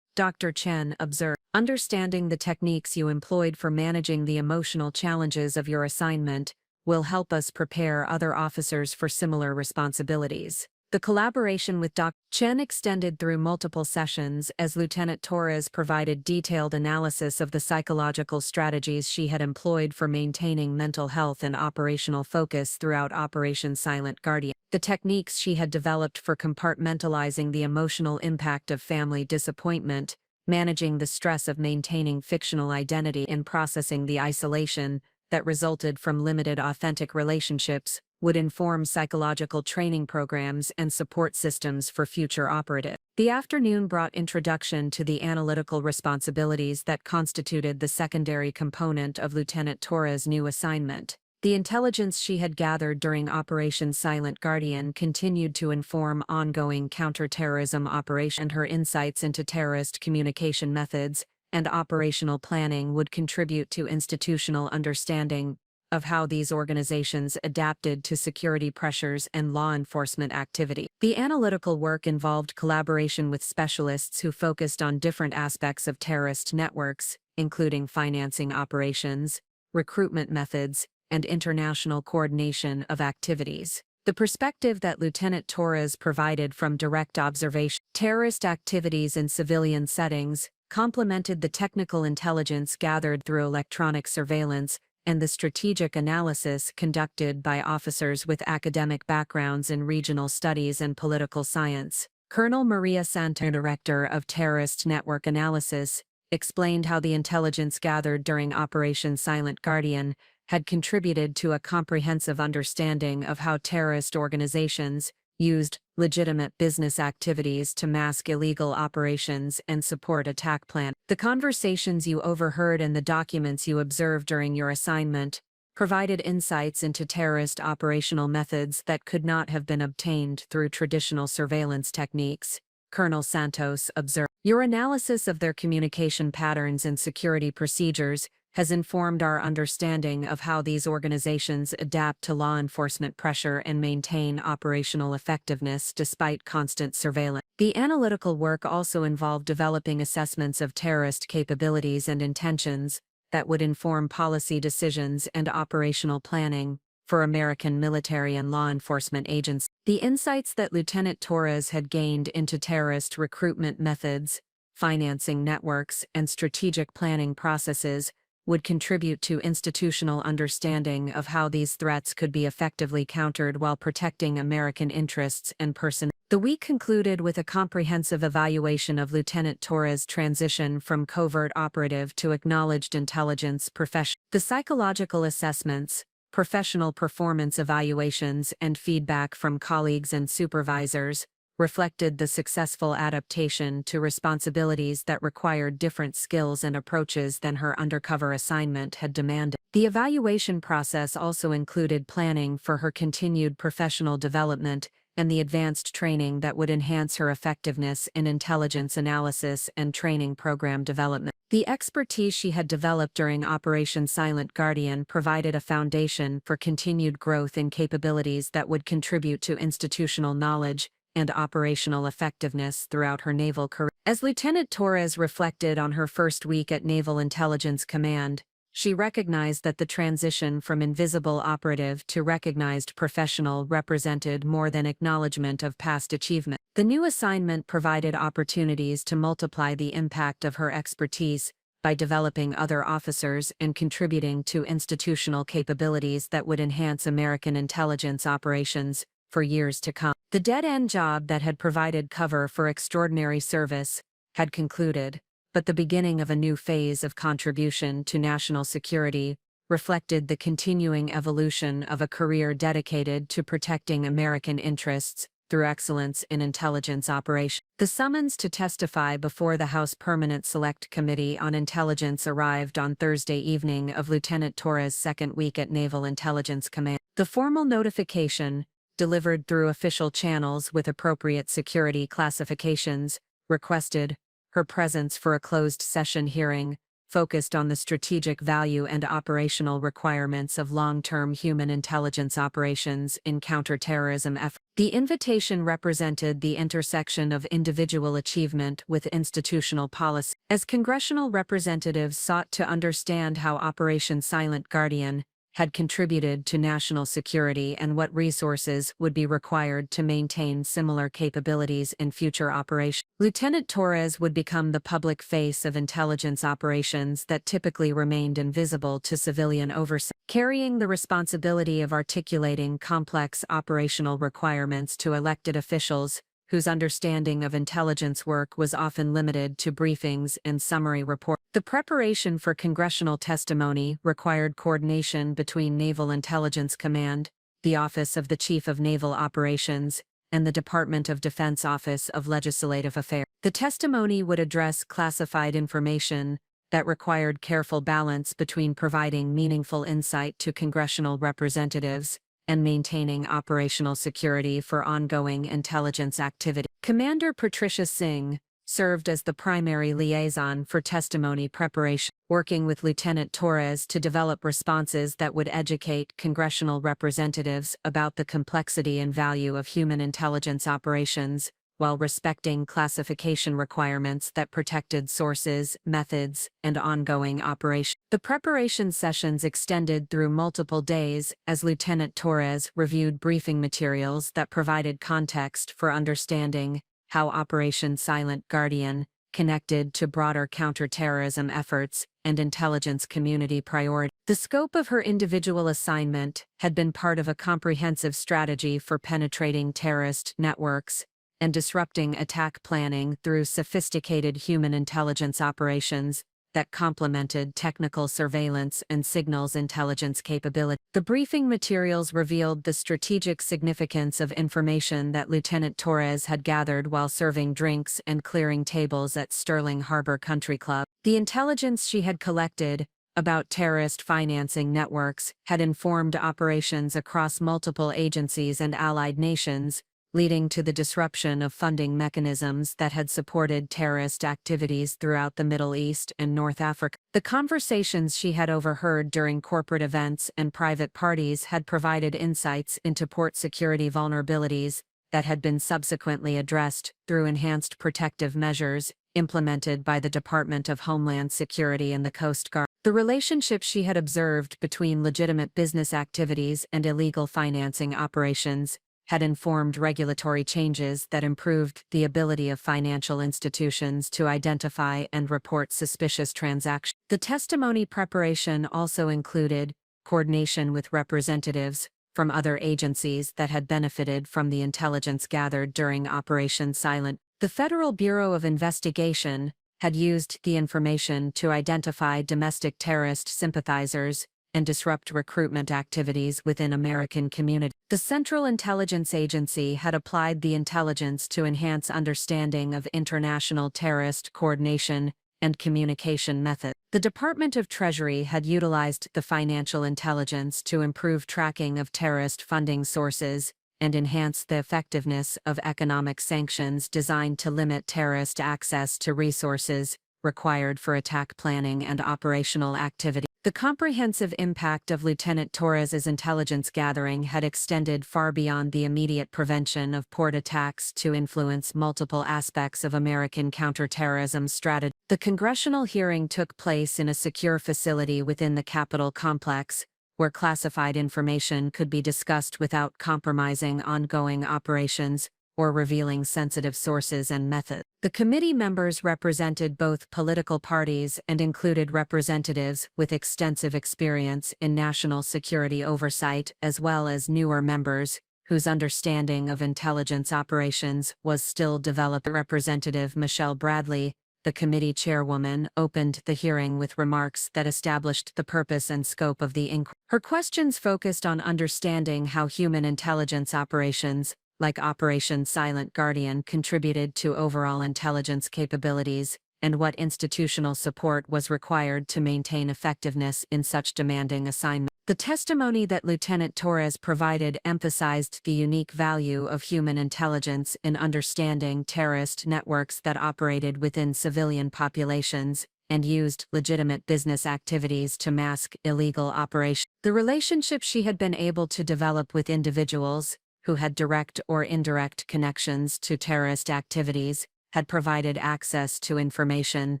Dr. Chen observed, understanding the techniques you employed for managing the emotional challenges of your assignment will help us prepare other officers for similar responsibilities. The collaboration with Dr. Chen extended through multiple sessions as Lieutenant Torres provided detailed analysis of the psychological strategies she had employed for maintaining mental health and operational focus throughout Operation Silent Guardian. The techniques she had developed for compartmentalizing the emotional impact of family disappointment, managing the stress of maintaining fictional identity, and processing the isolation that resulted from limited authentic relationships would inform psychological training programs and support systems for future operatives. The afternoon brought introduction to the analytical responsibilities that constituted the secondary component of Lieutenant Torres' new assignment. The intelligence she had gathered during Operation Silent Guardian continued to inform ongoing counterterrorism operations, and her insights into terrorist communication methods and operational planning would contribute to institutional understanding of how these organizations adapted to security pressures and law enforcement activity. The analytical work involved collaboration with specialists who focused on different aspects of terrorist networks, including financing operations, recruitment methods, and international coordination of activities. The perspective that Lieutenant Torres provided from direct observation of terrorist activities in civilian settings complemented the technical intelligence gathered through electronic surveillance and the strategic analysis conducted by officers with academic backgrounds in regional studies and political science. Colonel Maria Santos, Director of Terrorist Network Analysis, explained how the intelligence gathered during Operation Silent Guardian had contributed to a comprehensive understanding of how terrorist organizations used legitimate business activities to mask illegal operations and support attack plans. The conversations you overheard and the documents you observed during your assignment provided insights into terrorist operational methods that could not have been obtained through traditional surveillance techniques, Colonel Santos observed. Your analysis of their communication patterns and security procedures has informed our understanding of how these organizations adapt to law enforcement pressure and maintain operational effectiveness despite constant surveillance. The analytical work also involved developing assessments of terrorist capabilities and intentions that would inform policy decisions and operational planning for American military and law enforcement agencies. The insights that Lieutenant Torres had gained into terrorist recruitment methods, financing networks, and strategic planning processes would contribute to institutional understanding of how these threats could be effectively countered while protecting American interests and personnel. The week concluded with a comprehensive evaluation of Lieutenant Torres' transition from covert operative to acknowledged intelligence professional. The psychological assessments, professional performance evaluations, and feedback from colleagues and supervisors reflected the successful adaptation to responsibilities that required different skills and approaches than her undercover assignment had demanded. The evaluation process also included planning for her continued professional development and the advanced training that would enhance her effectiveness in intelligence analysis and training program development. The expertise she had developed during Operation Silent Guardian provided a foundation for continued growth in capabilities that would contribute to institutional knowledge and operational effectiveness throughout her naval career. As Lieutenant Torres reflected on her first week at Naval Intelligence Command, she recognized that the transition from invisible operative to recognized professional represented more than acknowledgement of past achievement. The new assignment provided opportunities to multiply the impact of her expertise by developing other officers and contributing to institutional capabilities that would enhance American intelligence operations for years to come. The dead-end job that had provided cover for extraordinary service had concluded, but the beginning of a new phase of contribution to national security reflected the continuing evolution of a career dedicated to protecting American interests through excellence in intelligence operations. The summons to testify before the House Permanent Select Committee on Intelligence arrived on Thursday evening of Lieutenant Torres' second week at Naval Intelligence Command. The formal notification, delivered through official channels with appropriate security classifications, requested her presence for a closed-session hearing focused on the strategic value and operational requirements of long-term human intelligence operations in counterterrorism efforts. The invitation represented the intersection of individual achievement with institutional policy. As congressional representatives sought to understand how Operation Silent Guardian had contributed to national security and what resources would be required to maintain similar capabilities in future operations. Lieutenant Torres would become the public face of intelligence operations that typically remained invisible to civilian oversight, carrying the responsibility of articulating complex operational requirements to elected officials whose understanding of intelligence work was often limited to briefings and summary reports. The preparation for congressional testimony required coordination between Naval Intelligence Command, the Office of the Chief of Naval Operations, and the Department of Defense Office of Legislative Affairs. The testimony would address classified information that required careful balance between providing meaningful insight to congressional representatives and maintaining operational security for ongoing intelligence activity. Commander Patricia Singh served as the primary liaison for testimony preparation, working with Lieutenant Torres to develop responses that would educate congressional representatives about the complexity and value of human intelligence operations, while respecting classification requirements that protected sources, methods, and ongoing operations. The preparation sessions extended through multiple days as Lieutenant Torres reviewed briefing materials that provided context for understanding how Operation Silent Guardian connected to broader counterterrorism efforts and intelligence community priorities. The scope of her individual assignment had been part of a comprehensive strategy for penetrating terrorist networks and disrupting attack planning through sophisticated human intelligence operations that complemented technical surveillance and signals intelligence capability. The briefing materials revealed the strategic significance of information that Lieutenant Torres had gathered while serving drinks and clearing tables at Sterling Harbor Country Club. The intelligence she had collected about terrorist financing networks had informed operations across multiple agencies and allied nations, leading to the disruption of funding mechanisms that had supported terrorist activities throughout the Middle East and North Africa. The conversations she had overheard during corporate events and private parties had provided insights into port security vulnerabilities that had been subsequently addressed through enhanced protective measures implemented by the Department of Homeland Security and the Coast Guard. The relationship she had observed between legitimate business activities and illegal financing operations had informed regulatory changes that improved the ability of financial institutions to identify and report suspicious transactions. The testimony preparation also included coordination with representatives from other agencies that had benefited from the intelligence gathered during Operation Silent. The Federal Bureau of Investigation had used the information to identify domestic terrorist sympathizers and disrupt recruitment activities within American communities. The Central Intelligence Agency had applied the intelligence to enhance understanding of international terrorist coordination and communication methods. The Department of Treasury had utilized the financial intelligence to improve tracking of terrorist funding sources and enhance the effectiveness of economic sanctions designed to limit terrorist access to resources required for attack planning and operational activity. The comprehensive impact of Lieutenant Torres's intelligence gathering had extended far beyond the immediate prevention of port attacks to influence multiple aspects of American counterterrorism strategy. The congressional hearing took place in a secure facility within the Capitol complex, where classified information could be discussed without compromising ongoing operations or revealing sensitive sources and methods. The committee members represented both political parties and included representatives with extensive experience in national security oversight, as well as newer members whose understanding of intelligence operations was still developing. Representative Michelle Bradley, the committee chairwoman, opened the hearing with remarks that established the purpose and scope of the inquiry. Her questions focused on understanding how human intelligence operations, like Operation Silent Guardian, contributed to overall intelligence capabilities, and what institutional support was required to maintain effectiveness in such demanding assignments. The testimony that Lieutenant Torres provided emphasized the unique value of human intelligence in understanding terrorist networks that operated within civilian populations and used legitimate business activities to mask illegal operations. The relationship she had been able to develop with individuals who had direct or indirect connections to terrorist activities had provided access to information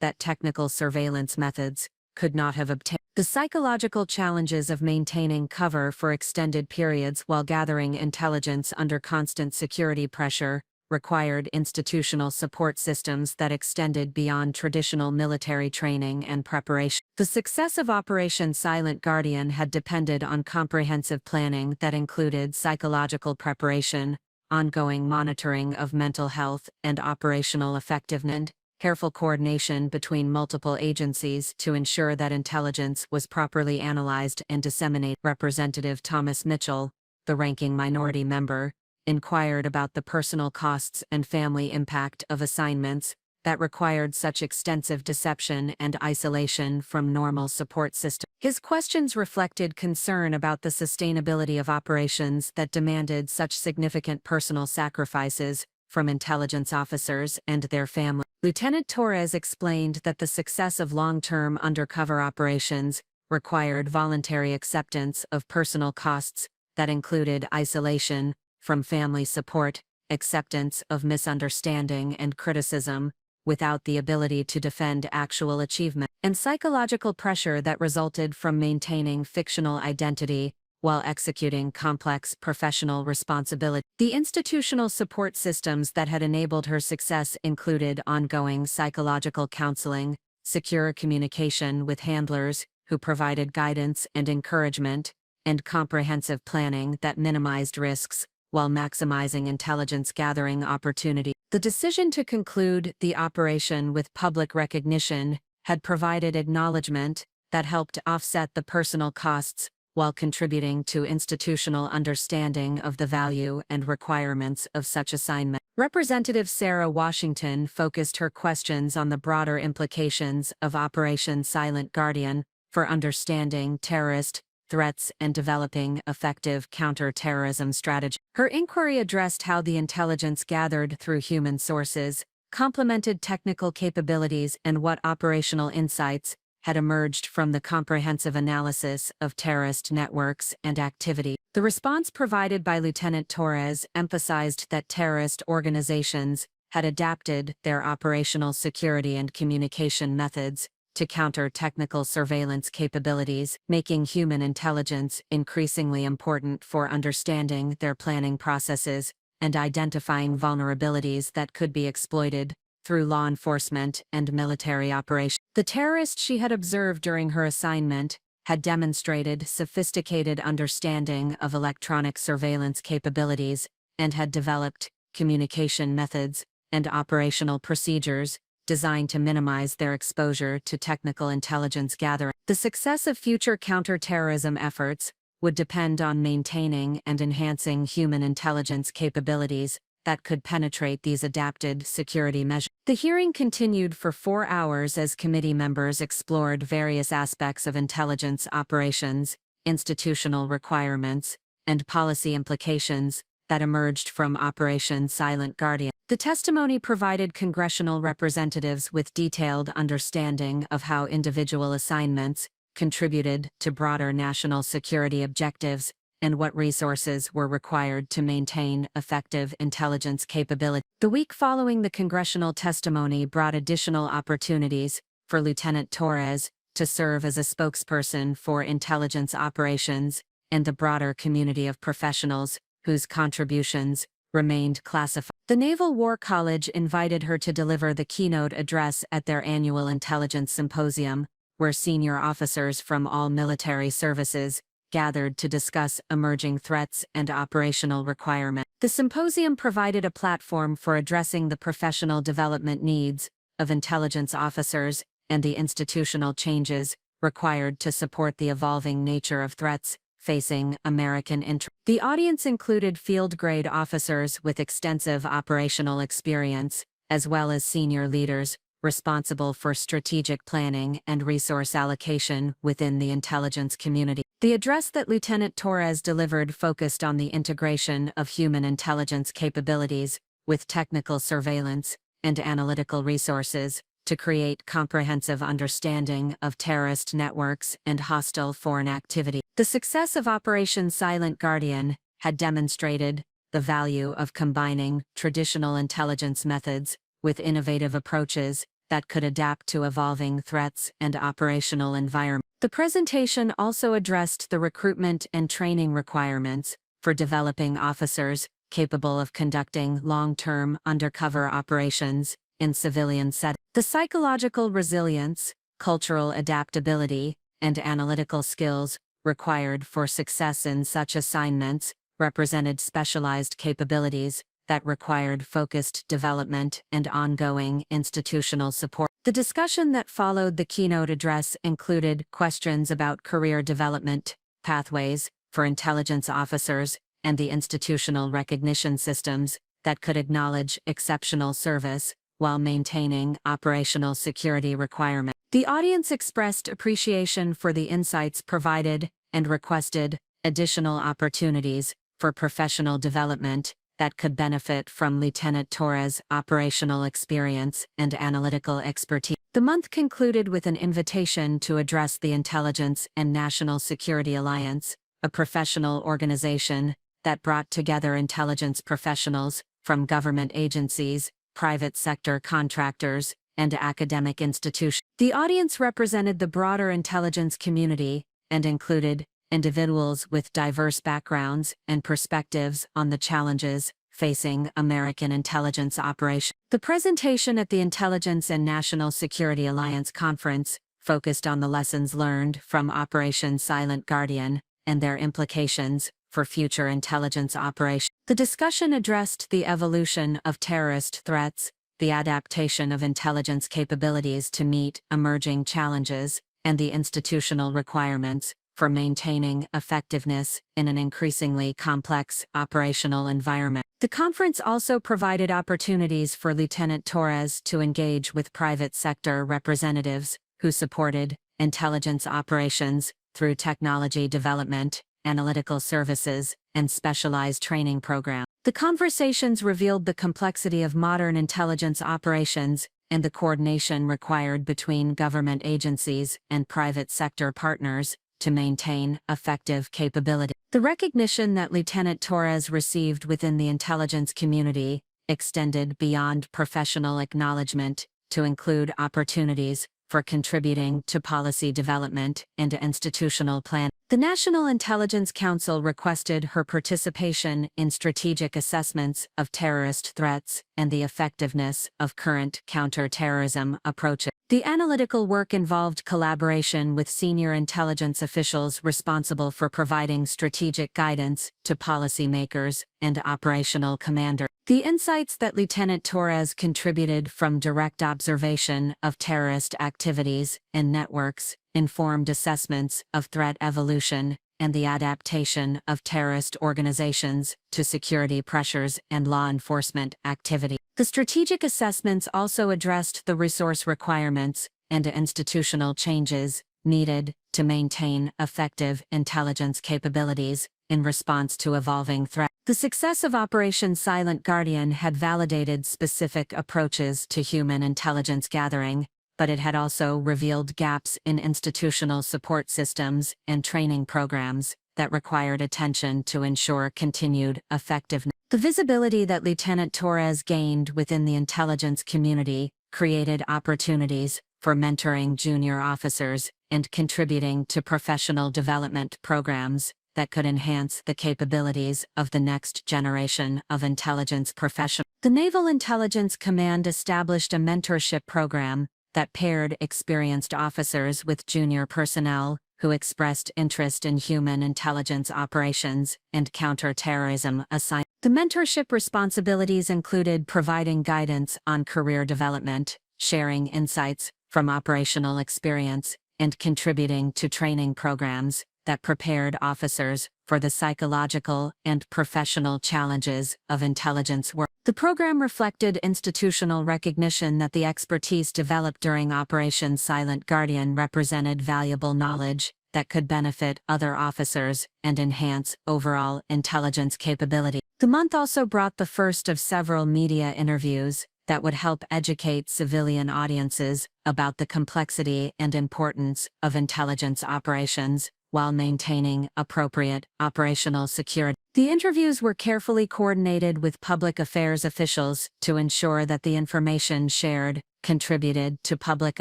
that technical surveillance methods could not have obtained. The psychological challenges of maintaining cover for extended periods while gathering intelligence under constant security pressure required institutional support systems that extended beyond traditional military training and preparation. The success of Operation Silent Guardian had depended on comprehensive planning that included psychological preparation, ongoing monitoring of mental health and operational effectiveness, careful coordination between multiple agencies to ensure that intelligence was properly analyzed and disseminated. Representative Thomas Mitchell, the ranking minority member, inquired about the personal costs and family impact of assignments that required such extensive deception and isolation from normal support systems. His questions reflected concern about the sustainability of operations that demanded such significant personal sacrifices from intelligence officers and their families. Lieutenant Torres explained that the success of long-term undercover operations required voluntary acceptance of personal costs that included isolation from family support, acceptance of misunderstanding and criticism, without the ability to defend actual achievement, and psychological pressure that resulted from maintaining fictional identity while executing complex professional responsibility. The institutional support systems that had enabled her success included ongoing psychological counseling, secure communication with handlers who provided guidance and encouragement, and comprehensive planning that minimized risks while maximizing intelligence gathering opportunity. The decision to conclude the operation with public recognition had provided acknowledgement that helped offset the personal costs while contributing to institutional understanding of the value and requirements of such assignment. Representative Sarah Washington focused her questions on the broader implications of Operation Silent Guardian for understanding terrorist threats and developing effective counter-terrorism strategy. Her inquiry addressed how the intelligence gathered through human sources complemented technical capabilities and what operational insights had emerged from the comprehensive analysis of terrorist networks and activity. The response provided by Lieutenant Torres emphasized that terrorist organizations had adapted their operational security and communication methods to counter technical surveillance capabilities, making human intelligence increasingly important for understanding their planning processes and identifying vulnerabilities that could be exploited through law enforcement and military operations. The terrorist she had observed during her assignment had demonstrated sophisticated understanding of electronic surveillance capabilities and had developed communication methods and operational procedures designed to minimize their exposure to technical intelligence gathering. The success of future counterterrorism efforts would depend on maintaining and enhancing human intelligence capabilities that could penetrate these adapted security measures. The hearing continued for 4 hours as committee members explored various aspects of intelligence operations, institutional requirements, and policy implications that emerged from Operation Silent Guardian. The testimony provided congressional representatives with detailed understanding of how individual assignments contributed to broader national security objectives and what resources were required to maintain effective intelligence capability. The week following the congressional testimony brought additional opportunities for Lieutenant Torres to serve as a spokesperson for intelligence operations and the broader community of professionals whose contributions remained classified. The Naval War College invited her to deliver the keynote address at their annual intelligence symposium, where senior officers from all military services gathered to discuss emerging threats and operational requirements. The symposium provided a platform for addressing the professional development needs of intelligence officers and the institutional changes required to support the evolving nature of threats facing American interests. The audience included field-grade officers with extensive operational experience, as well as senior leaders responsible for strategic planning and resource allocation within the intelligence community. The address that Lieutenant Torres delivered focused on the integration of human intelligence capabilities with technical surveillance and analytical resources to create comprehensive understanding of terrorist networks and hostile foreign activity. The success of Operation Silent Guardian had demonstrated the value of combining traditional intelligence methods with innovative approaches that could adapt to evolving threats and operational environments. The presentation also addressed the recruitment and training requirements for developing officers capable of conducting long-term undercover operations in civilian settings. The psychological resilience, cultural adaptability, and analytical skills required for success in such assignments represented specialized capabilities that required focused development and ongoing institutional support. The discussion that followed the keynote address included questions about career development, pathways for intelligence officers, and the institutional recognition systems that could acknowledge exceptional service while maintaining operational security requirements. The audience expressed appreciation for the insights provided and requested additional opportunities for professional development that could benefit from Lieutenant Torres' operational experience and analytical expertise. The month concluded with an invitation to address the Intelligence and National Security Alliance, a professional organization that brought together intelligence professionals from government agencies, private sector contractors, and academic institutions. The audience represented the broader intelligence community and included individuals with diverse backgrounds and perspectives on the challenges facing American intelligence operations. The presentation at the Intelligence and National Security Alliance Conference focused on the lessons learned from Operation Silent Guardian and their implications for future intelligence operations. The discussion addressed the evolution of terrorist threats, the adaptation of intelligence capabilities to meet emerging challenges, and the institutional requirements for maintaining effectiveness in an increasingly complex operational environment. The conference also provided opportunities for Lieutenant Torres to engage with private sector representatives who supported intelligence operations through technology development, analytical services, and specialized training programs. The conversations revealed the complexity of modern intelligence operations and the coordination required between government agencies and private sector partners to maintain effective capability. The recognition that Lieutenant Torres received within the intelligence community extended beyond professional acknowledgement to include opportunities for contributing to policy development and institutional planning. The National Intelligence Council requested her participation in strategic assessments of terrorist threats and the effectiveness of current counter-terrorism approaches. The analytical work involved collaboration with senior intelligence officials responsible for providing strategic guidance to policymakers and operational commanders. The insights that Lieutenant Torres contributed from direct observation of terrorist activities and networks informed assessments of threat evolution and the adaptation of terrorist organizations to security pressures and law enforcement activity. The strategic assessments also addressed the resource requirements and institutional changes needed to maintain effective intelligence capabilities in response to evolving threats. The success of Operation Silent Guardian had validated specific approaches to human intelligence gathering, but it had also revealed gaps in institutional support systems and training programs that required attention to ensure continued effectiveness. The visibility that Lieutenant Torres gained within the intelligence community created opportunities for mentoring junior officers and contributing to professional development programs that could enhance the capabilities of the next generation of intelligence professionals. The Naval Intelligence Command established a mentorship program that paired experienced officers with junior personnel who expressed interest in human intelligence operations and counter-terrorism assignments. The mentorship responsibilities included providing guidance on career development, sharing insights from operational experience, and contributing to training programs that prepared officers for the psychological and professional challenges of intelligence work. The program reflected institutional recognition that the expertise developed during Operation Silent Guardian represented valuable knowledge that could benefit other officers and enhance overall intelligence capability. The month also brought the first of several media interviews that would help educate civilian audiences about the complexity and importance of intelligence operations while maintaining appropriate operational security. The interviews were carefully coordinated with public affairs officials to ensure that the information shared contributed to public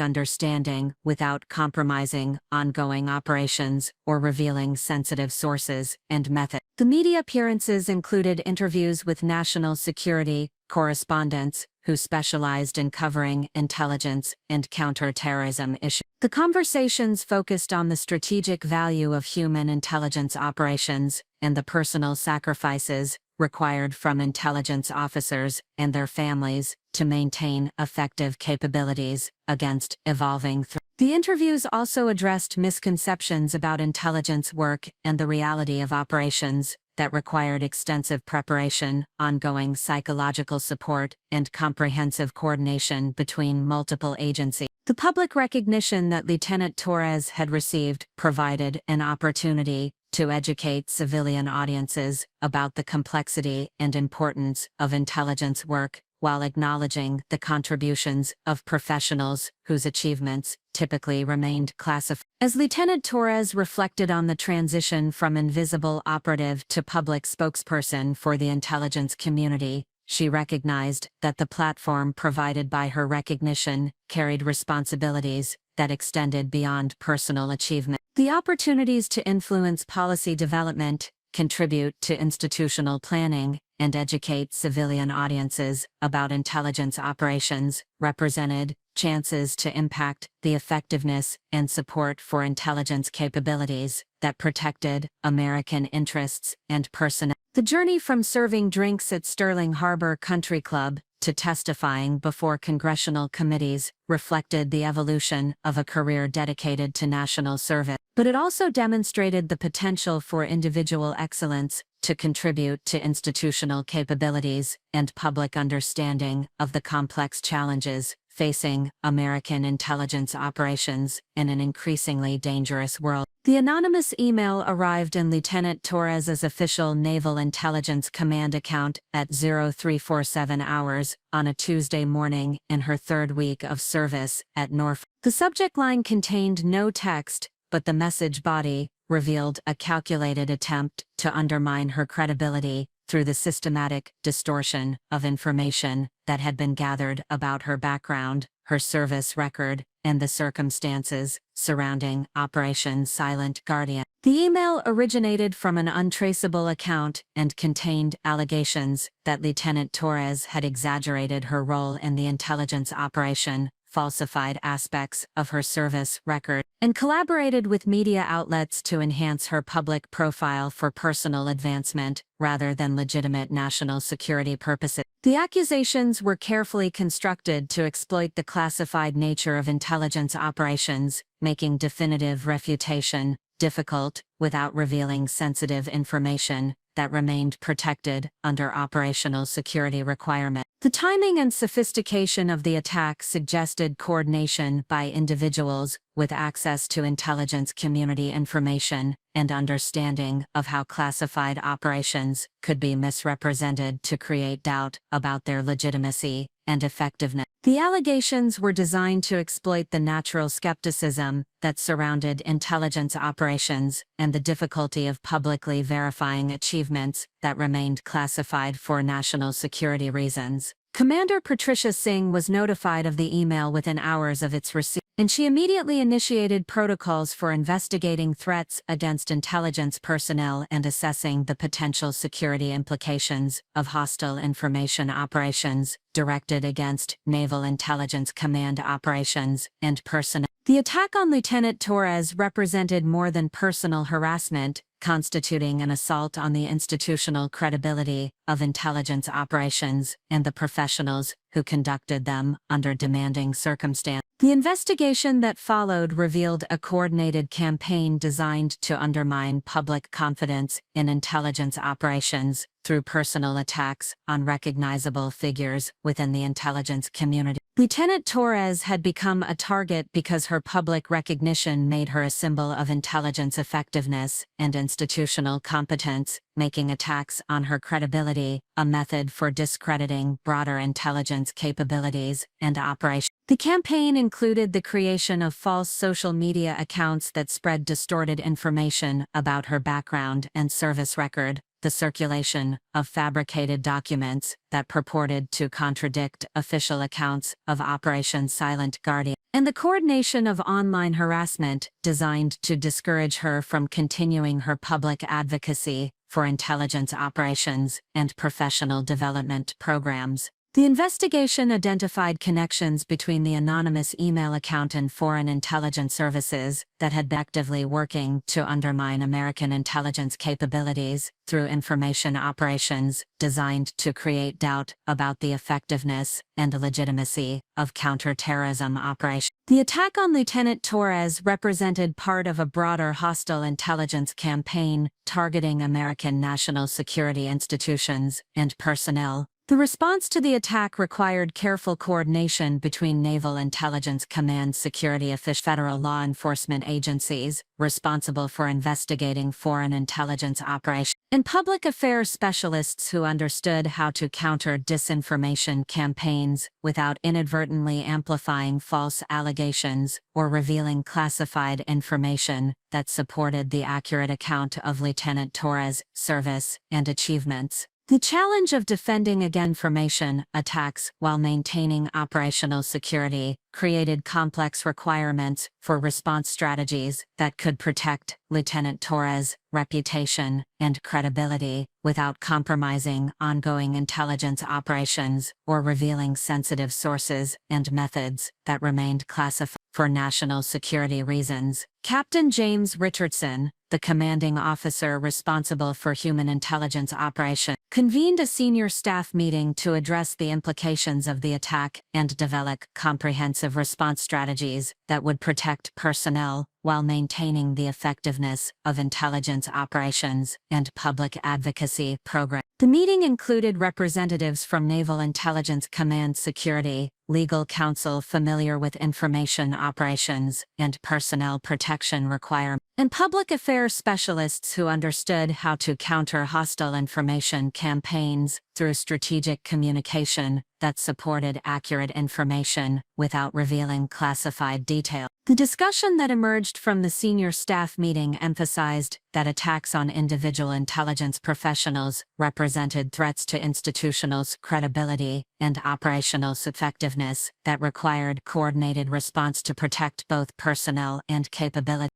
understanding without compromising ongoing operations or revealing sensitive sources and methods. The media appearances included interviews with national security correspondents who specialized in covering intelligence and counterterrorism issues. The conversations focused on the strategic value of human intelligence operations and the personal sacrifices required from intelligence officers and their families to maintain effective capabilities against evolving threats. The interviews also addressed misconceptions about intelligence work and the reality of operations that required extensive preparation, ongoing psychological support, and comprehensive coordination between multiple agencies. The public recognition that Lieutenant Torres had received provided an opportunity to educate civilian audiences about the complexity and importance of intelligence work, while acknowledging the contributions of professionals whose achievements typically remained classified. As Lieutenant Torres reflected on the transition from invisible operative to public spokesperson for the intelligence community, she recognized that the platform provided by her recognition carried responsibilities that extended beyond personal achievement. The opportunities to influence policy development, contribute to institutional planning, and educate civilian audiences about intelligence operations represented chances to impact the effectiveness and support for intelligence capabilities that protected American interests and personnel. The journey from serving drinks at Sterling Harbor Country Club to testifying before congressional committees reflected the evolution of a career dedicated to national service. But it also demonstrated the potential for individual excellence to contribute to institutional capabilities and public understanding of the complex challenges facing American intelligence operations in an increasingly dangerous world. The anonymous email arrived in Lieutenant Torres's official Naval Intelligence Command account at 0347 hours on a Tuesday morning in her third week of service at Norfolk. The subject line contained no text, but the message body revealed a calculated attempt to undermine her credibility through the systematic distortion of information that had been gathered about her background, her service record, and the circumstances surrounding Operation Silent Guardian. The email originated from an untraceable account and contained allegations that Lieutenant Torres had exaggerated her role in the intelligence operation, falsified aspects of her service record, and collaborated with media outlets to enhance her public profile for personal advancement rather than legitimate national security purposes. The accusations were carefully constructed to exploit the classified nature of intelligence operations, making definitive refutation difficult without revealing sensitive information that remained protected under operational security requirements. The timing and sophistication of the attack suggested coordination by individuals with access to intelligence community information and understanding of how classified operations could be misrepresented to create doubt about their legitimacy and effectiveness. The allegations were designed to exploit the natural skepticism that surrounded intelligence operations and the difficulty of publicly verifying achievements that remained classified for national security reasons. Commander Patricia Singh was notified of the email within hours of its receipt, and she immediately initiated protocols for investigating threats against intelligence personnel and assessing the potential security implications of hostile information operations directed against Naval Intelligence Command operations and personnel. The attack on Lieutenant Torres represented more than personal harassment, constituting an assault on the institutional credibility of intelligence operations and the professionals who conducted them under demanding circumstances. The investigation that followed revealed a coordinated campaign designed to undermine public confidence in intelligence operations through personal attacks on recognizable figures within the intelligence community. Lieutenant Torres had become a target because her public recognition made her a symbol of intelligence effectiveness and institutional competence, making attacks on her credibility a method for discrediting broader intelligence capabilities and operations. The campaign included the creation of false social media accounts that spread distorted information about her background and service record, the circulation of fabricated documents that purported to contradict official accounts of Operation Silent Guardian, and the coordination of online harassment designed to discourage her from continuing her public advocacy for intelligence operations and professional development programs. The investigation identified connections between the anonymous email account and foreign intelligence services that had been actively working to undermine American intelligence capabilities through information operations designed to create doubt about the effectiveness and legitimacy of counterterrorism operations. The attack on Lieutenant Torres represented part of a broader hostile intelligence campaign targeting American national security institutions and personnel. The response to the attack required careful coordination between Naval Intelligence Command security officials, federal law enforcement agencies responsible for investigating foreign intelligence operations, and public affairs specialists who understood how to counter disinformation campaigns without inadvertently amplifying false allegations or revealing classified information that supported the accurate account of Lieutenant Torres' service and achievements. The challenge of defending against information attacks while maintaining operational security created complex requirements for response strategies that could protect Lieutenant Torres' reputation and credibility without compromising ongoing intelligence operations or revealing sensitive sources and methods that remained classified. For national security reasons, Captain James Richardson, the commanding officer responsible for human intelligence operations, convened a senior staff meeting to address the implications of the attack and develop comprehensive response strategies that would protect personnel while maintaining the effectiveness of intelligence operations and public advocacy programs. The meeting included representatives from Naval Intelligence Command Security, legal counsel familiar with information operations and personnel protection requirements, and public affairs specialists who understood how to counter hostile information campaigns through strategic communication that supported accurate information without revealing classified details. The discussion that emerged from the senior staff meeting emphasized that attacks on individual intelligence professionals represented threats to institutional credibility and operational effectiveness that required coordinated response to protect both personnel and capability.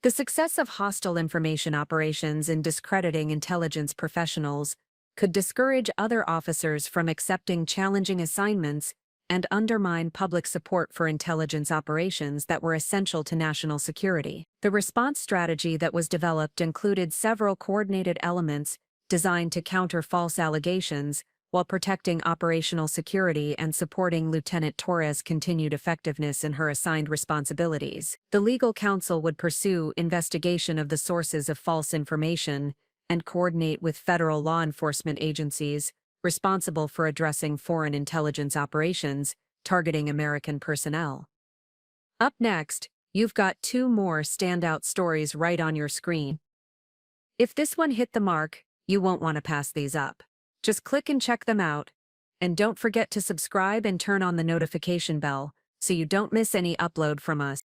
The success of hostile information operations in discrediting intelligence professionals could discourage other officers from accepting challenging assignments and undermine public support for intelligence operations that were essential to national security. The response strategy that was developed included several coordinated elements designed to counter false allegations while protecting operational security and supporting Lieutenant Torres' continued effectiveness in her assigned responsibilities. The legal counsel would pursue investigation of the sources of false information and coordinate with federal law enforcement agencies responsible for addressing foreign intelligence operations targeting American personnel. Up next, you've got two more standout stories right on your screen. If this one hit the mark, you won't want to pass these up. Just click and check them out, and don't forget to subscribe and turn on the notification bell so you don't miss any upload from us.